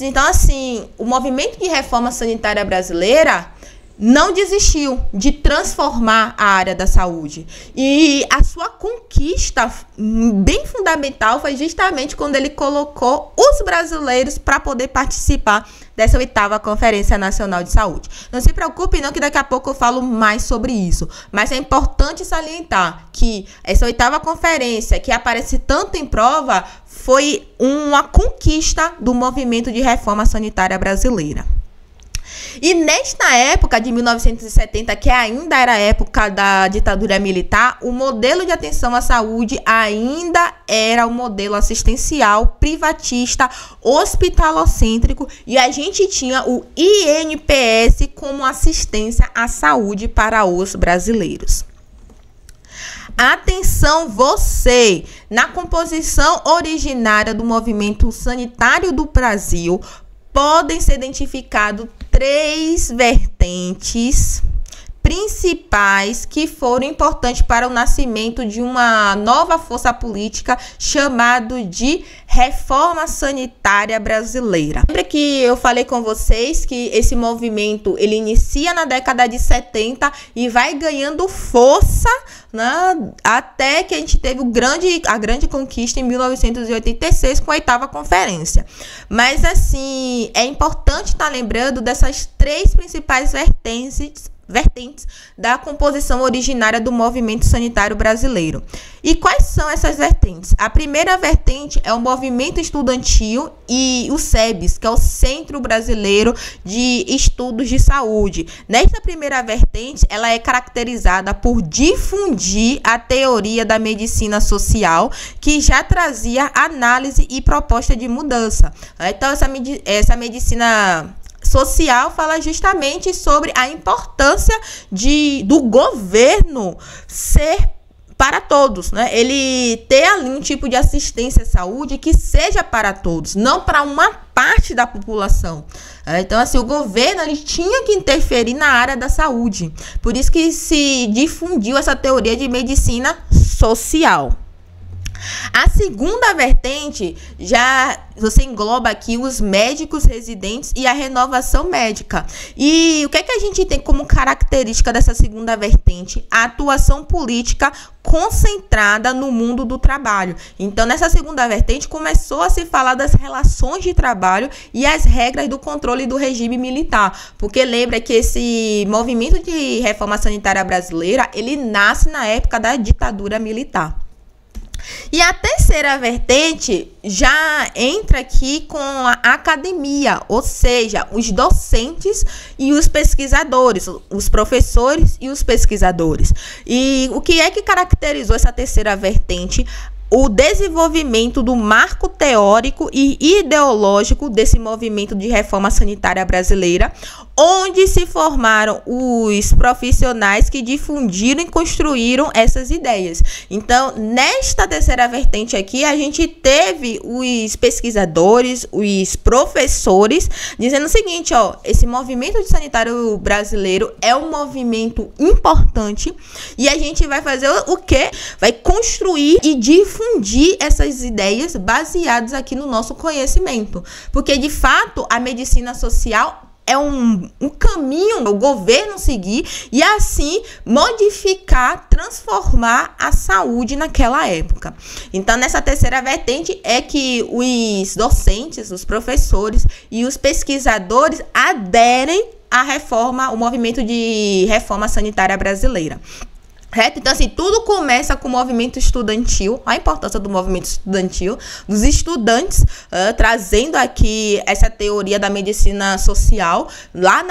Então, assim, o movimento de reforma sanitária brasileira não desistiu de transformar a área da saúde. E a sua conquista bem fundamental foi justamente quando ele colocou os brasileiros para poder participar dessa 8ª Conferência Nacional de Saúde. Não se preocupe não, que daqui a pouco eu falo mais sobre isso. Mas é importante salientar que essa 8ª conferência, que aparece tanto em prova, foi uma conquista do movimento de reforma sanitária brasileira. E nesta época de 1970, que ainda era a época da ditadura militar, o modelo de atenção à saúde ainda era o modelo assistencial, privatista, hospitalocêntrico, e a gente tinha o INPS como assistência à saúde para os brasileiros. Atenção você! Na composição originária do movimento sanitário do Brasil, podem ser identificados 3 vertentes principais que foram importantes para o nascimento de uma nova força política chamado de Reforma Sanitária Brasileira. Lembra que eu falei com vocês que esse movimento ele inicia na década de 70 e vai ganhando força, né, até que a gente teve a grande conquista em 1986 com a 8ª Conferência. Mas assim, é importante estar lembrando dessas 3 principais vertentes da composição originária do movimento sanitário brasileiro. E quais são essas vertentes? A primeira vertente é o movimento estudantil e o SEBS, que é o Centro Brasileiro de Estudos de Saúde. Nesta primeira vertente, ela é caracterizada por difundir a teoria da medicina social, que já trazia análise e proposta de mudança. Então, essa medicina social fala justamente sobre a importância do governo ser para todos, né? Ele ter ali um tipo de assistência à saúde que seja para todos, não para uma parte da população. Então, assim, o governo ele tinha que interferir na área da saúde. Por isso que se difundiu essa teoria de medicina social. A segunda vertente, já você engloba aqui os médicos residentes e a renovação médica. E o que é que a gente tem como característica dessa segunda vertente? A atuação política concentrada no mundo do trabalho. Então, nessa segunda vertente, começou a se falar das relações de trabalho e as regras do controle do regime militar. Porque lembra que esse movimento de reforma sanitária brasileira, ele nasce na época da ditadura militar. E a terceira vertente já entra aqui com a academia, ou seja, os docentes e os pesquisadores, os professores e os pesquisadores. E o que é que caracterizou essa terceira vertente? O desenvolvimento do marco teórico e ideológico desse movimento de reforma sanitária brasileira, onde se formaram os profissionais que difundiram e construíram essas ideias. Então, nesta terceira vertente aqui, a gente teve os pesquisadores, os professores, dizendo o seguinte, ó, esse movimento de sanitário brasileiro é um movimento importante e a gente vai fazer o quê? Vai construir e difundir essas ideias baseadas aqui no nosso conhecimento. Porque, de fato, a medicina social é um caminho o governo seguir e assim modificar, transformar a saúde naquela época. Então, nessa terceira vertente é que os docentes, os professores e os pesquisadores aderem à reforma, o movimento de reforma sanitária brasileira. Certo? Então, assim, tudo começa com o movimento estudantil, a importância do movimento estudantil, dos estudantes, trazendo aqui essa teoria da medicina social, lá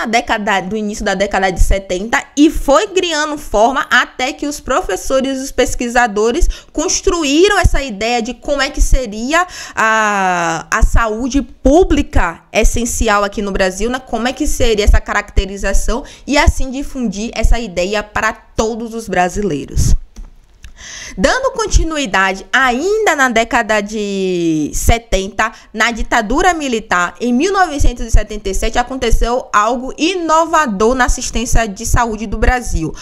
do início da década de 70, e foi criando forma até que os professores e os pesquisadores construíram essa ideia de como é que seria a saúde pública essencial aqui no Brasil, né? Como é que seria essa caracterização e assim difundir essa ideia para todos os brasileiros. Dando continuidade ainda na década de 70, na ditadura militar, em 1977 aconteceu algo inovador na assistência de saúde do Brasil.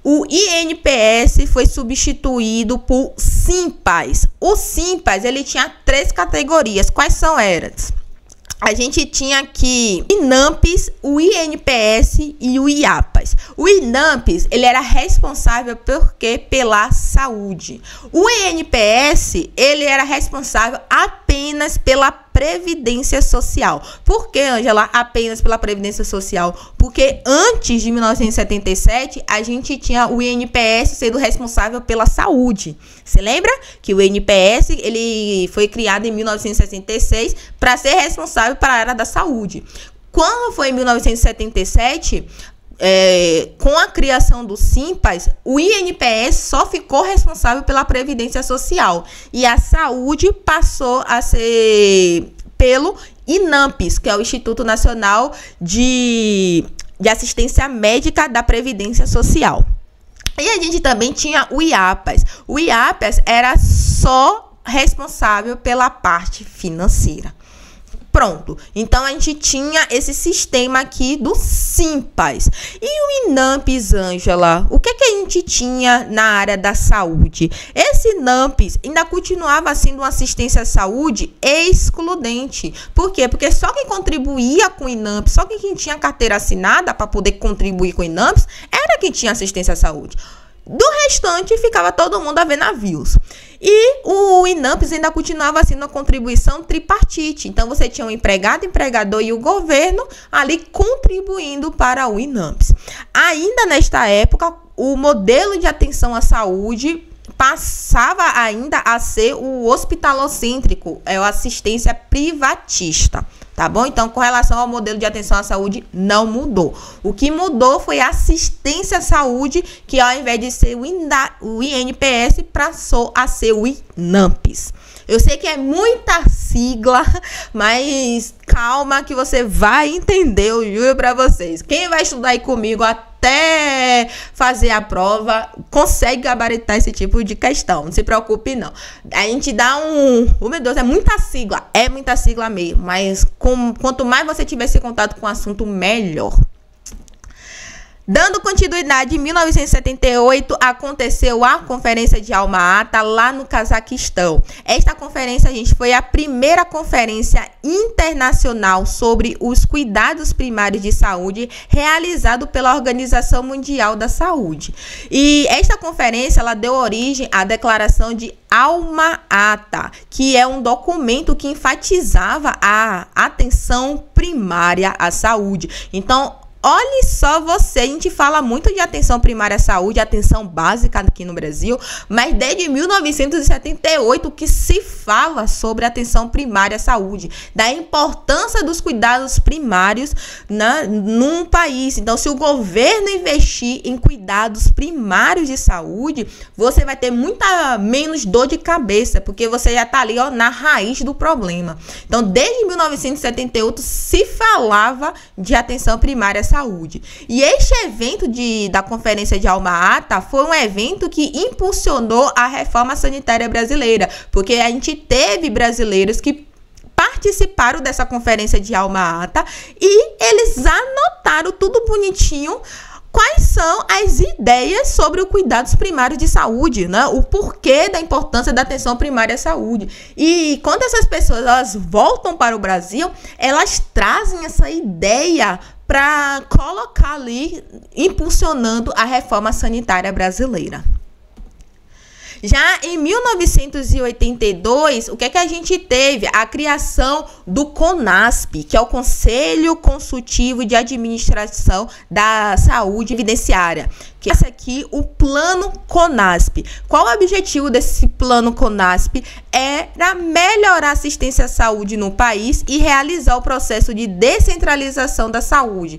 O INPS foi substituído por SINPAS. O SINPAS, ele tinha 3 categorias. Quais são elas? A gente tinha aqui o INAMPS, o INPS e o IAPAS. O INAMPS, ele era responsável pela saúde. O INPS, ele era responsável apenas pela Previdência Social. Por que, Ângela, apenas pela Previdência Social? Porque antes de 1977, a gente tinha o INPS sendo responsável pela saúde. Você lembra que o INPS ele foi criado em 1966 para ser responsável para a área da saúde. Quando foi em 1977, com a criação do Simpas, o INPS só ficou responsável pela Previdência Social e a saúde passou a ser pelo INAMPS, que é o Instituto Nacional de Assistência Médica da Previdência Social. E a gente também tinha o IAPAS. O IAPAS era só responsável pela parte financeira. Pronto, então a gente tinha esse sistema aqui do Simpas. E o INAMPS, Ângela, o que a gente tinha na área da saúde? Esse INAMPS ainda continuava sendo uma assistência à saúde excludente. Por quê? Porque só quem contribuía com o INAMPS, só quem tinha carteira assinada para poder contribuir com o INAMPS, era quem tinha assistência à saúde. Do restante, ficava todo mundo a ver navios. E o INAMPS ainda continuava sendo uma contribuição tripartite. Então, você tinha o empregado, empregador e o governo ali contribuindo para o INAMPS. Ainda nesta época, o modelo de atenção à saúde passava ainda a ser o hospitalocêntrico, a assistência privatista. Tá bom? Então, com relação ao modelo de atenção à saúde, não mudou. O que mudou foi a assistência à saúde, que ao invés de ser o INPS, passou a ser o INAMPS. Eu sei que é muita sigla, mas calma que você vai entender, eu juro pra vocês. Quem vai estudar aí comigo até fazer a prova, consegue gabaritar esse tipo de questão. Não se preocupe, não. A gente dá oh, meu Deus, é muita sigla mesmo. Mas quanto mais você tiver esse contato com o assunto, melhor. Dando continuidade, em 1978 aconteceu a Conferência de Alma-Ata lá no Cazaquistão. Esta conferência, gente, foi a primeira conferência internacional sobre os cuidados primários de saúde realizado pela Organização Mundial da Saúde. E esta conferência, ela deu origem à Declaração de Alma-Ata, que é um documento que enfatizava a atenção primária à saúde. Então, olhe só você, a gente fala muito de atenção primária à saúde, atenção básica aqui no Brasil, mas desde 1978 que se fala sobre atenção primária à saúde, da importância dos cuidados primários num país. Então, se o governo investir em cuidados primários de saúde, você vai ter muita menos dor de cabeça, porque você já está ali na raiz do problema. Então, desde 1978 se falava de atenção primária à saúde. E este evento da Conferência de Alma-Ata foi um evento que impulsionou a reforma sanitária brasileira, porque a gente teve brasileiros que participaram dessa Conferência de Alma-Ata e eles anotaram tudo bonitinho quais são as ideias sobre os cuidados primários de saúde, né? O porquê da importância da atenção primária à saúde. E quando essas pessoas elas voltam para o Brasil, elas trazem essa ideia para colocar ali, impulsionando a reforma sanitária brasileira. Já em 1982, o que a gente teve? A criação do CONASP, que é o Conselho Consultivo de Administração da Saúde Evidenciária. Que esse aqui, o Plano CONASP. Qual o objetivo desse Plano CONASP? Era melhorar a assistência à saúde no país e realizar o processo de descentralização da saúde.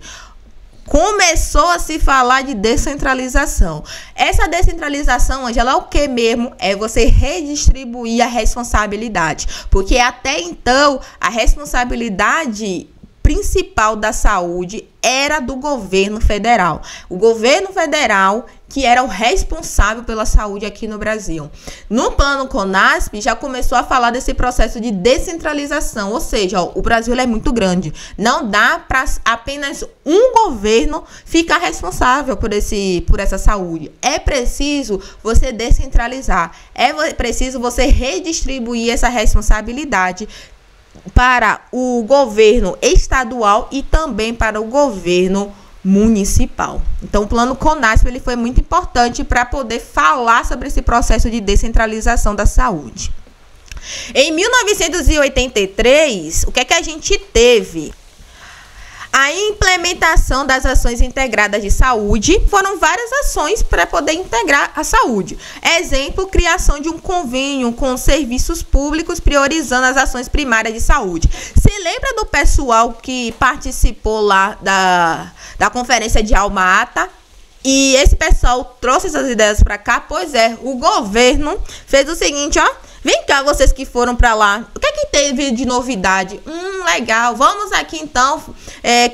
Começou a se falar de descentralização. Essa descentralização, Angela, é o que mesmo? É você redistribuir a responsabilidade. Porque até então, a responsabilidade principal da saúde era do governo federal. O governo federal que era o responsável pela saúde aqui no Brasil. No Plano CONASP já começou a falar desse processo de descentralização, ou seja, o Brasil é muito grande. Não dá para apenas um governo ficar responsável por essa saúde. É preciso você descentralizar. É preciso você redistribuir essa responsabilidade para o governo estadual e também para o governo municipal. Então, o Plano CONASP ele foi muito importante para poder falar sobre esse processo de descentralização da saúde. Em 1983, o que a gente teve? A implementação das ações integradas de saúde foram várias ações para poder integrar a saúde. Exemplo, criação de um convênio com serviços públicos priorizando as ações primárias de saúde. Se lembra do pessoal que participou lá da conferência de Alma Ata? E esse pessoal trouxe essas ideias para cá? Pois é, o governo fez o seguinte, ó. Vem cá, vocês que foram para lá. O que é que teve de novidade? Legal. Vamos aqui, então,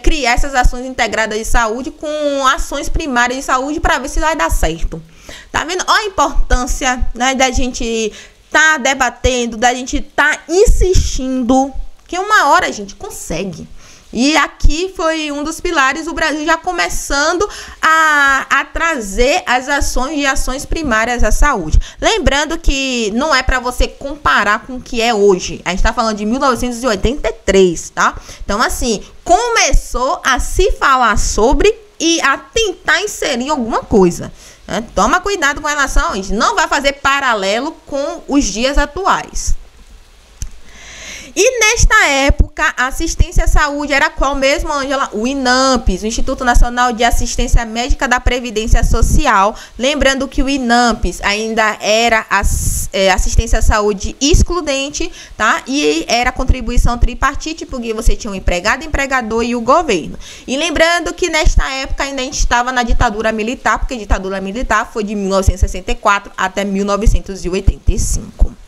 criar essas ações integradas de saúde com ações primárias de saúde para ver se vai dar certo. Tá vendo? Olha a importância, né, da gente tá debatendo, da gente tá insistindo, que uma hora a gente consegue. E aqui foi um dos pilares, o Brasil já começando a trazer as ações primárias à saúde. Lembrando que não é para você comparar com o que é hoje. A gente está falando de 1983, tá? Então, assim, começou a se falar sobre e a tentar inserir alguma coisa. Né? Toma cuidado com relação a isso. Não vai fazer paralelo com os dias atuais. E nesta época, a assistência à saúde era qual mesmo, Ângela? O INAMPS, o Instituto Nacional de Assistência Médica da Previdência Social. Lembrando que o INAMPS ainda era assistência à saúde excludente, tá? E era contribuição tripartite, porque você tinha o empregado, empregador e o governo. E lembrando que nesta época ainda a gente estava na ditadura militar, porque a ditadura militar foi de 1964 até 1985.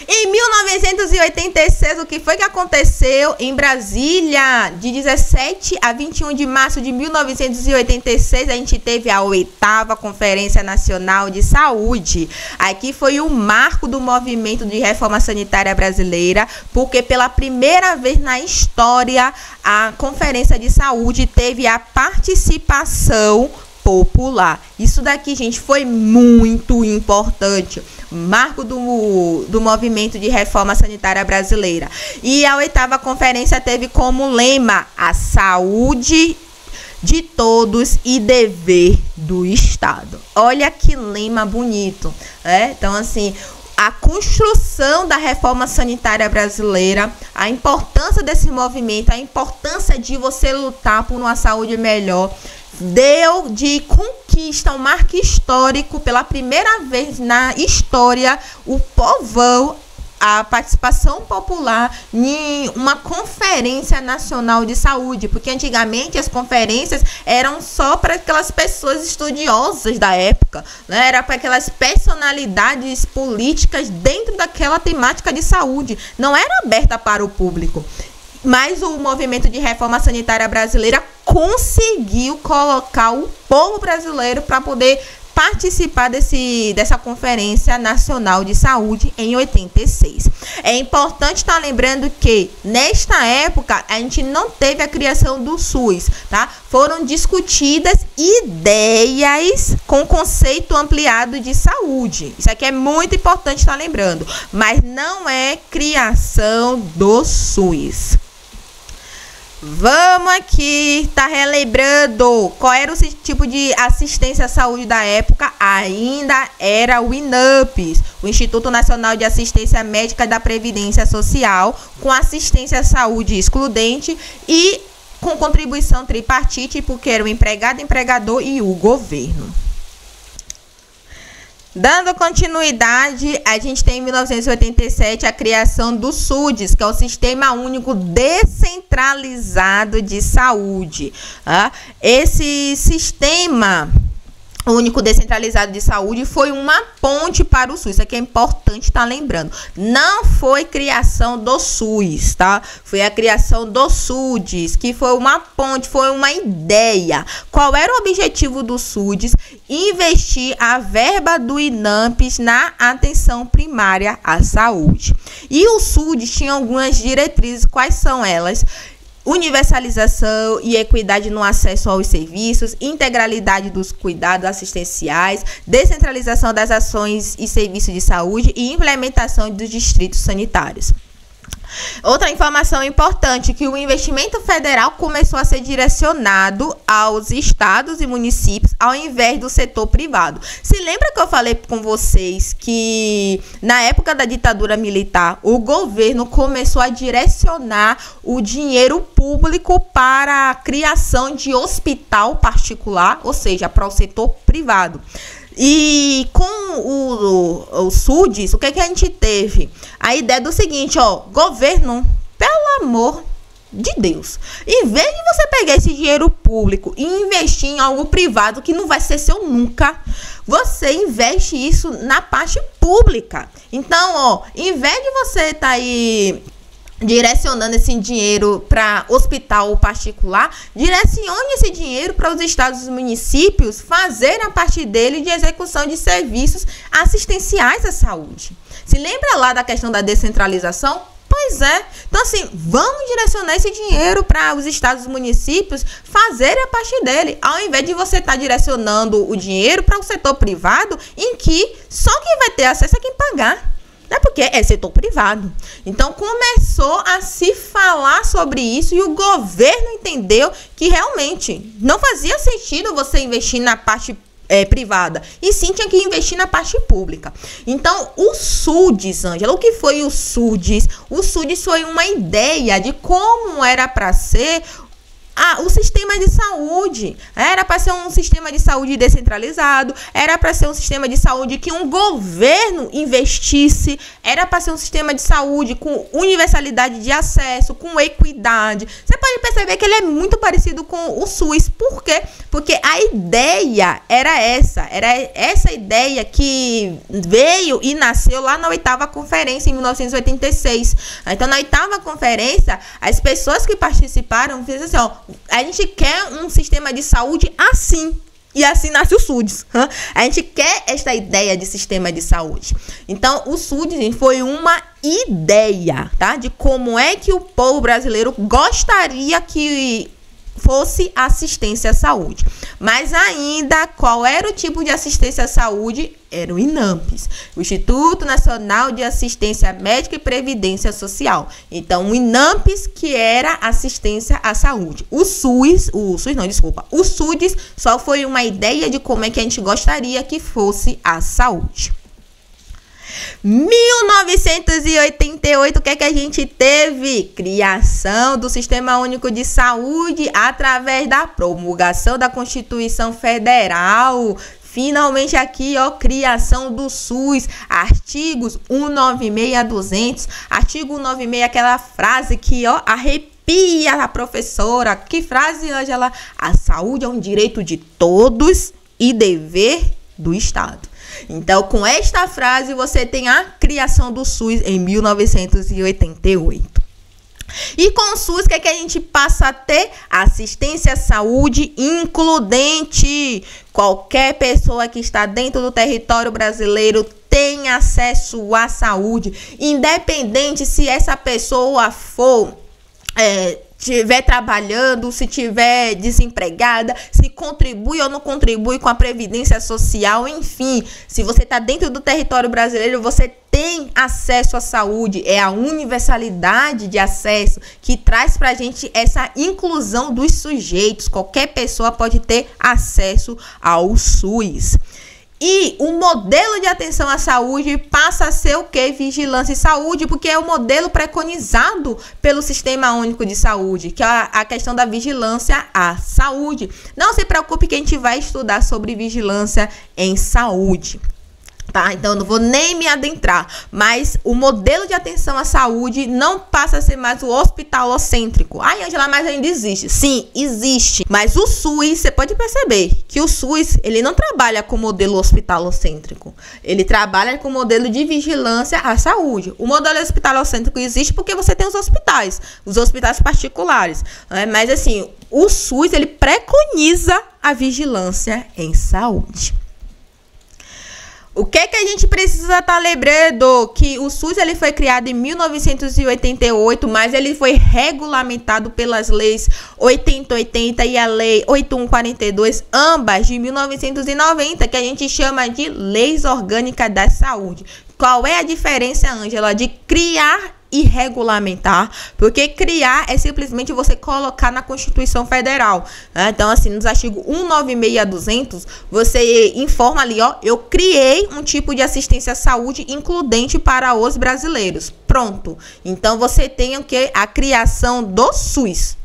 Em 1986, o que foi que aconteceu em Brasília? De 17 a 21 de março de 1986, a gente teve a 8ª Conferência Nacional de Saúde. Aqui foi o marco do movimento de reforma sanitária brasileira, porque pela primeira vez na história, a Conferência de Saúde teve a participação popular. Isso daqui, gente, foi muito importante. Marco do movimento de reforma sanitária brasileira. E a 8ª conferência teve como lema a saúde de todos e dever do Estado. Olha que lema bonito, né? Então, assim, a construção da reforma sanitária brasileira, a importância desse movimento, a importância de você lutar por uma saúde melhor, deu de conquista um marco histórico. Pela primeira vez na história, o povão, a participação popular em uma conferência nacional de saúde, porque antigamente as conferências eram só para aquelas pessoas estudiosas da época, né? Era para aquelas personalidades políticas dentro daquela temática de saúde, não era aberta para o público. Mas o movimento de reforma sanitária brasileira conseguiu colocar o povo brasileiro para poder participar dessa Conferência Nacional de Saúde em 86. É importante estar lembrando que, nesta época, a gente não teve a criação do SUS, tá? Foram discutidas ideias com conceito ampliado de saúde. Isso aqui é muito importante estar lembrando, mas não é criação do SUS. Vamos aqui, tá relembrando qual era o tipo de assistência à saúde da época. Ainda era o INAMPS, o Instituto Nacional de Assistência Médica da Previdência Social, com assistência à saúde excludente e com contribuição tripartite, porque era o empregado, empregador e o governo. Dando continuidade, a gente tem em 1987 a criação do SUDES, que é o Sistema Único Descentralizado de Saúde. Esse Sistema Único Descentralizado de Saúde foi uma ponte para o SUS. Isso aqui é importante estar lembrando. Não foi criação do SUS, tá? Foi a criação do SUDES, que foi uma ponte, foi uma ideia. Qual era o objetivo do SUDES? Investir a verba do INAMPS na atenção primária à saúde. E o SUDES tinha algumas diretrizes. Quais são elas? Universalização e equidade no acesso aos serviços, integralidade dos cuidados assistenciais, descentralização das ações e serviços de saúde e implementação dos distritos sanitários. Outra informação importante, que o investimento federal começou a ser direcionado aos estados e municípios ao invés do setor privado. Se lembra que eu falei com vocês que na época da ditadura militar, o governo começou a direcionar o dinheiro público para a criação de hospital particular, ou seja, para o setor privado. E com o SUDES, o que a gente teve? A ideia do seguinte, ó, governo, pelo amor de Deus, em vez de você pegar esse dinheiro público e investir em algo privado que não vai ser seu nunca, você investe isso na parte pública. Então, ó, em vez de você estar aí direcionando esse dinheiro para hospital particular, direcione esse dinheiro para os estados e municípios fazer a parte dele de execução de serviços assistenciais à saúde. Se lembra lá da questão da descentralização? Pois é. Então, assim, vamos direcionar esse dinheiro para os estados e municípios fazerem a parte dele, ao invés de você estar direcionando o dinheiro para o setor privado, em que só quem vai ter acesso é quem pagar. É porque é setor privado. Então, começou a se falar sobre isso e o governo entendeu que realmente não fazia sentido você investir na parte privada, e sim tinha que investir na parte pública. Então, o SUDES, Ângela, o que foi o SUDES? O SUDES foi uma ideia de como era para ser o sistema de saúde. Era para ser um sistema de saúde descentralizado, era para ser um sistema de saúde que um governo investisse, era para ser um sistema de saúde com universalidade de acesso, com equidade. Você pode perceber que ele é muito parecido com o SUS. Por quê? Porque a ideia era essa ideia que veio e nasceu lá na 8ª conferência em 1986. Então, na 8ª conferência, as pessoas que participaram fizeram assim, ó, a gente quer um sistema de saúde assim. E assim nasce o SUDES. A gente quer esta ideia de sistema de saúde. Então, o SUDES foi uma ideia, tá? De como é que o povo brasileiro gostaria que fosse assistência à saúde. Mas ainda, qual era o tipo de assistência à saúde? Era o INAMPS, o Instituto Nacional de Assistência Médica e Previdência Social. Então, o INAMPS que era assistência à saúde. O SUDES só foi uma ideia de como é que a gente gostaria que fosse a saúde. 1988, o que é que a gente teve? Criação do Sistema Único de Saúde através da promulgação da Constituição Federal. Finalmente aqui, ó, criação do SUS, artigos 196 a 200. Artigo 196, aquela frase que, ó, arrepia a professora. Que frase, Ângela? A saúde é um direito de todos e dever do Estado. Então, com esta frase, você tem a criação do SUS em 1988. E com o SUS, o que é que a gente passa a ter? Assistência à saúde includente. Qualquer pessoa que está dentro do território brasileiro tem acesso à saúde, independente se essa pessoa for estiver trabalhando, se estiver desempregada, se contribui ou não contribui com a Previdência Social, enfim, se você está dentro do território brasileiro, você tem acesso à saúde. É a universalidade de acesso que traz para a gente essa inclusão dos sujeitos. Qualquer pessoa pode ter acesso ao SUS. E o modelo de atenção à saúde passa a ser o quê? Vigilância e saúde, porque é o modelo preconizado pelo Sistema Único de Saúde, que é a questão da vigilância à saúde. Não se preocupe que a gente vai estudar sobre vigilância em saúde. Tá? Então, eu não vou nem me adentrar, mas o modelo de atenção à saúde não passa a ser mais o hospitalocêntrico. Ai, Ângela, mas ainda existe. Sim, existe. Mas o SUS, você pode perceber que o SUS, ele não trabalha com modelo hospitalocêntrico. Ele trabalha com modelo de vigilância à saúde. O modelo hospitalocêntrico existe porque você tem os hospitais particulares. Mas, assim, o SUS, ele preconiza a vigilância em saúde. O que é que a gente precisa estar lembrando? Que o SUS ele foi criado em 1988, mas ele foi regulamentado pelas leis 8080 e a lei 8142, ambas de 1990, que a gente chama de Leis Orgânicas da Saúde. Qual é a diferença, Ângela, de criar e regulamentar, porque criar é simplesmente você colocar na Constituição Federal, né? Então, assim, nos artigos 196 a 200, você informa ali, ó, eu criei um tipo de assistência à saúde includente para os brasileiros. Pronto. Então, você tem o que? A criação do SUS.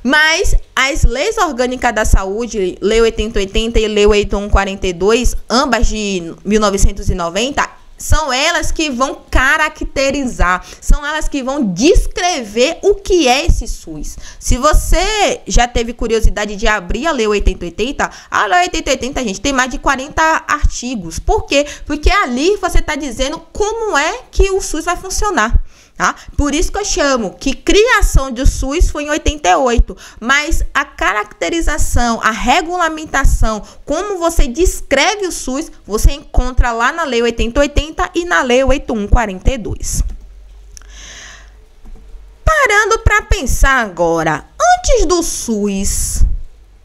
Mas as leis orgânicas da saúde, Lei 8080 e Lei 8142, ambas de 1990, são elas que vão caracterizar, são elas que vão descrever o que é esse SUS. Se você já teve curiosidade de abrir a Lei 8080, a Lei 8080, gente, tem mais de 40 artigos. Por quê? Porque ali você está dizendo como é que o SUS vai funcionar. Tá? Por isso que eu chamo que criação do SUS foi em 88, mas a caracterização, a regulamentação, como você descreve o SUS, você encontra lá na Lei 8080 e na Lei 8142. Parando para pensar agora, antes do SUS,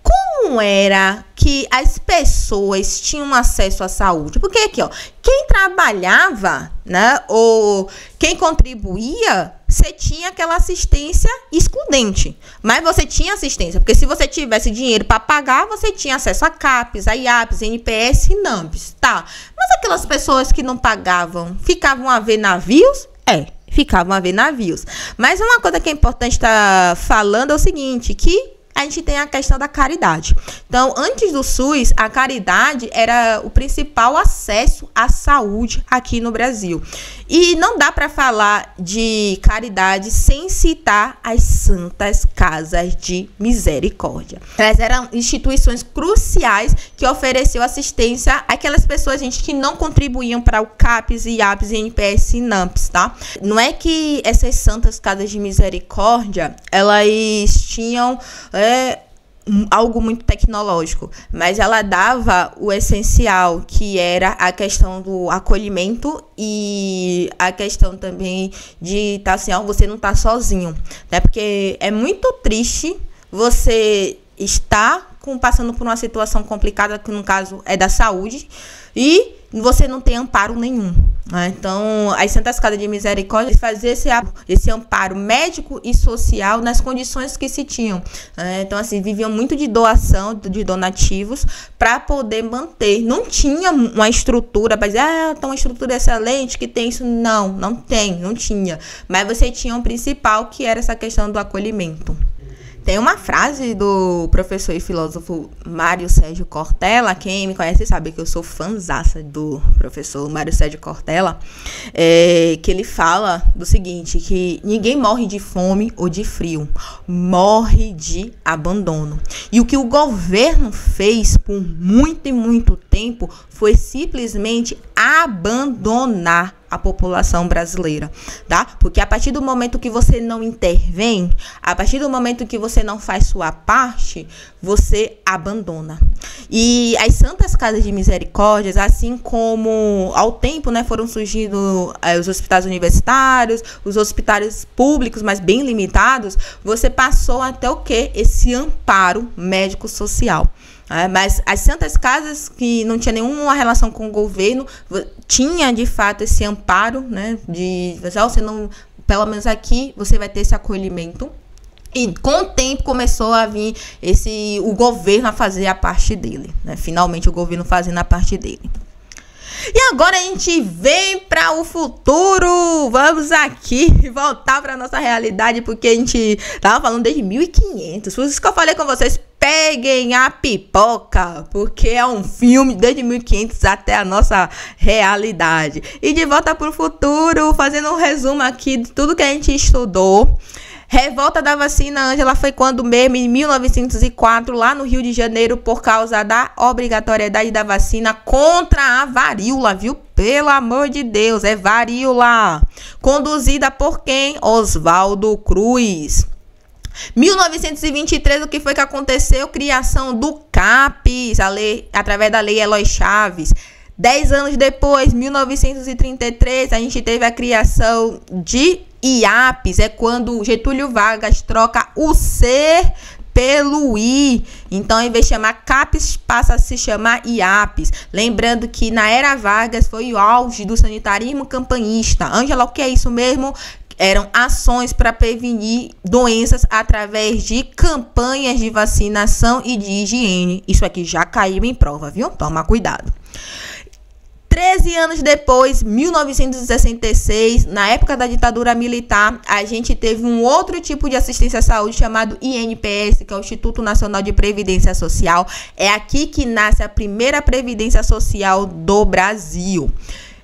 como era que as pessoas tinham acesso à saúde? Porque aqui, ó, quem trabalhava, né, ou quem contribuía, você tinha aquela assistência excludente. Mas você tinha assistência, porque se você tivesse dinheiro para pagar, você tinha acesso a CAPES, a IAPES, NPS e NAMPS, tá? Mas aquelas pessoas que não pagavam, ficavam a ver navios? Ficavam a ver navios. Mas uma coisa que é importante estar falando é o seguinte, que a gente tem a questão da caridade. Então, antes do SUS, a caridade era o principal acesso à saúde aqui no Brasil. E não dá para falar de caridade sem citar as Santas Casas de Misericórdia. Elas eram instituições cruciais que ofereciam assistência àquelas pessoas, gente, que não contribuíam para o CAPES, IAPES, NPS e NAMPS, tá? Não é que essas Santas Casas de Misericórdia, elas tinham algo muito tecnológico, mas ela dava o essencial, que era a questão do acolhimento e a questão também de estar assim, ó, você não tá sozinho, né? Porque é muito triste você estar passando por uma situação complicada, que no caso é da saúde, e você não tem amparo nenhum, né? Então, as Santas Casas de Misericórdia faziam esse amparo médico e social nas condições que se tinham, né? Então, assim, viviam muito de doação, de donativos, para poder manter. Não tinha uma estrutura para dizer, tá uma estrutura excelente que tem isso. Não tinha. Mas você tinha um principal, que era essa questão do acolhimento. Tem uma frase do professor e filósofo Mário Sérgio Cortella, quem me conhece sabe que eu sou fãzaça do professor Mário Sérgio Cortella, que ele fala do seguinte, que ninguém morre de fome ou de frio, morre de abandono. E o que o governo fez por muito e muito tempo foi simplesmente abandonar a população brasileira, tá? Porque a partir do momento que você não intervém, a partir do momento que você não faz sua parte, você abandona. E as Santas Casas de Misericórdia, assim como ao tempo, né, foram surgindo os hospitais universitários, os hospitais públicos, mas bem limitados, você passou até o quê? Esse amparo médico-social. Mas as Santas Casas, que não tinha nenhuma relação com o governo, tinha de fato esse amparo, né, de você não, pelo menos aqui você vai ter esse acolhimento. E com o tempo começou a vir o governo a fazer a parte dele, né? Finalmente o governo fazendo a parte dele. E agora a gente vem para o futuro. Vamos aqui voltar para nossa realidade, porque a gente tava falando desde 1500. Por isso que eu falei com vocês, peguem a pipoca, porque é um filme desde 1500 até a nossa realidade. E de volta para o futuro, fazendo um resumo aqui de tudo que a gente estudou. Revolta da vacina, Ângela, foi quando mesmo, em 1904, lá no Rio de Janeiro, por causa da obrigatoriedade da vacina contra a varíola, viu? Pelo amor de Deus, é varíola. Conduzida por quem? Oswaldo Cruz. 1923, o que foi que aconteceu? Criação do CAPES, através da Lei Eloy Chaves. 10 anos depois, 1933, a gente teve a criação de IAPES, é quando Getúlio Vargas troca o C pelo I. Então, em vez de chamar CAPES, passa a se chamar IAPES. Lembrando que na era Vargas foi o auge do sanitarismo campanhista. Ângela, o que é isso mesmo? Eram ações para prevenir doenças através de campanhas de vacinação e de higiene. Isso aqui já caiu em prova, viu? Toma cuidado. 13 anos depois, 1966, na época da ditadura militar, a gente teve um outro tipo de assistência à saúde chamado INPS, que é o Instituto Nacional de Previdência Social. É aqui que nasce a primeira previdência social do Brasil.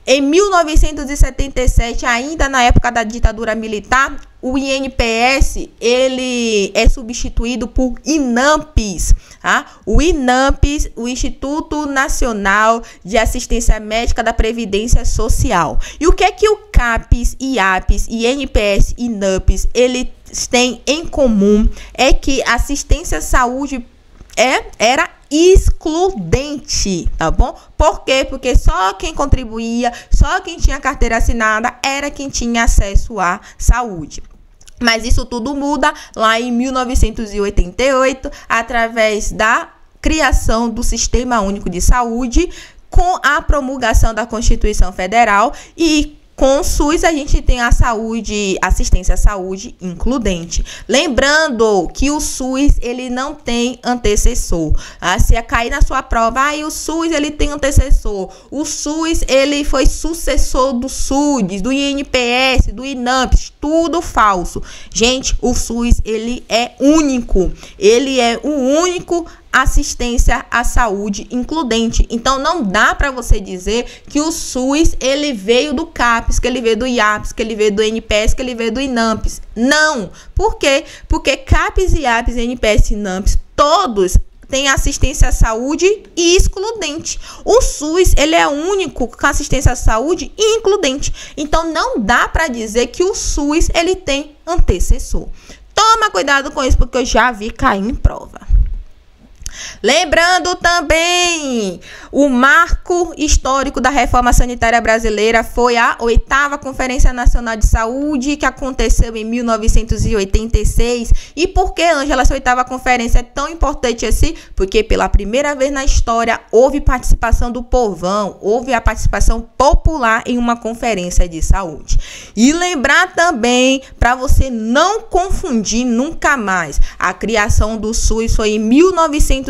Em 1977, ainda na época da ditadura militar, o INPS ele é substituído por INAMPS. Tá? O INAMPS, o Instituto Nacional de Assistência Médica da Previdência Social. E o que é que o CAPES, IAPES, INPS e INAMPS eles têm em comum? É que a assistência à saúde era excludente, tá bom? Por quê? Porque só quem contribuía, só quem tinha carteira assinada era quem tinha acesso à saúde. Mas isso tudo muda lá em 1988, através da criação do Sistema Único de Saúde, com a promulgação da Constituição Federal e com o SUS, a gente tem a assistência à saúde includente. Lembrando que o SUS, ele não tem antecessor. Se cair na sua prova, o SUS, ele tem antecessor. O SUS, ele foi sucessor do SUDES, do INPS, do INAMPS, tudo falso. Gente, o SUS, ele é único. Ele é o único assistência à saúde includente. Então não dá para você dizer que o SUS ele veio do CAPES, que ele veio do IAPES, que ele veio do INPS, que ele veio do INAMPS. Não. Por quê? Porque CAPES, IAPES, INPS e INAMPS todos têm assistência à saúde excludente. O SUS ele é único com assistência à saúde includente. Então não dá para dizer que o SUS ele tem antecessor. Toma cuidado com isso porque eu já vi cair em prova. Lembrando também, o marco histórico da reforma sanitária brasileira foi a 8ª Conferência Nacional de Saúde, que aconteceu em 1986. E por que, Ângela, essa 8ª conferência é tão importante assim? Porque pela primeira vez na história houve participação do povão, houve a participação popular em uma conferência de saúde. E lembrar também, para você não confundir nunca mais, a criação do SUS foi em 1988,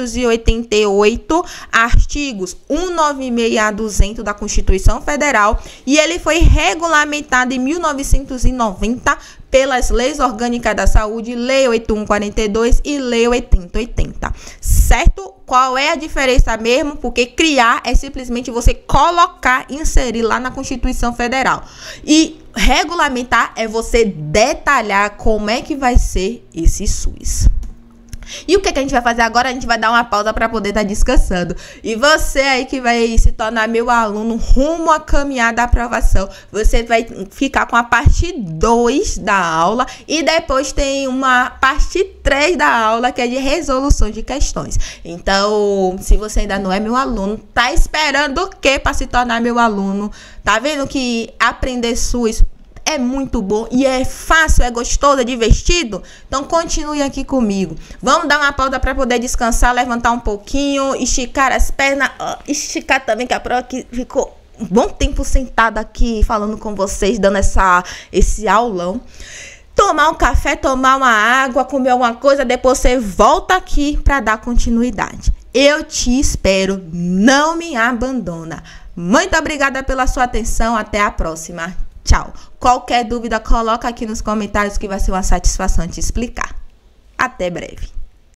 artigos 196 a 200 da Constituição Federal, e ele foi regulamentado em 1990 pelas Leis Orgânicas da Saúde, Lei 8142 e Lei 8080. Certo? Qual é a diferença mesmo? Porque criar é simplesmente você colocar, inserir lá na Constituição Federal. E regulamentar é você detalhar como é que vai ser esse SUS. E o que a gente vai fazer agora? A gente vai dar uma pausa para poder estar descansando. E você aí que vai se tornar meu aluno rumo à caminhada da aprovação, você vai ficar com a parte 2 da aula e depois tem uma parte 3 da aula que é de resolução de questões. Então, se você ainda não é meu aluno, tá esperando o quê para se tornar meu aluno? Tá vendo que aprender SUS é muito bom e é fácil, é gostoso, é divertido? Então continue aqui comigo. Vamos dar uma pausa para poder descansar, levantar um pouquinho, esticar as pernas, esticar também, que a prova que ficou um bom tempo sentada aqui falando com vocês, dando esse aulão. Tomar um café, tomar uma água, comer alguma coisa, depois você volta aqui para dar continuidade. Eu te espero, não me abandona. Muito obrigada pela sua atenção, até a próxima. Tchau. Qualquer dúvida, coloca aqui nos comentários que vai ser uma satisfação te explicar. Até breve.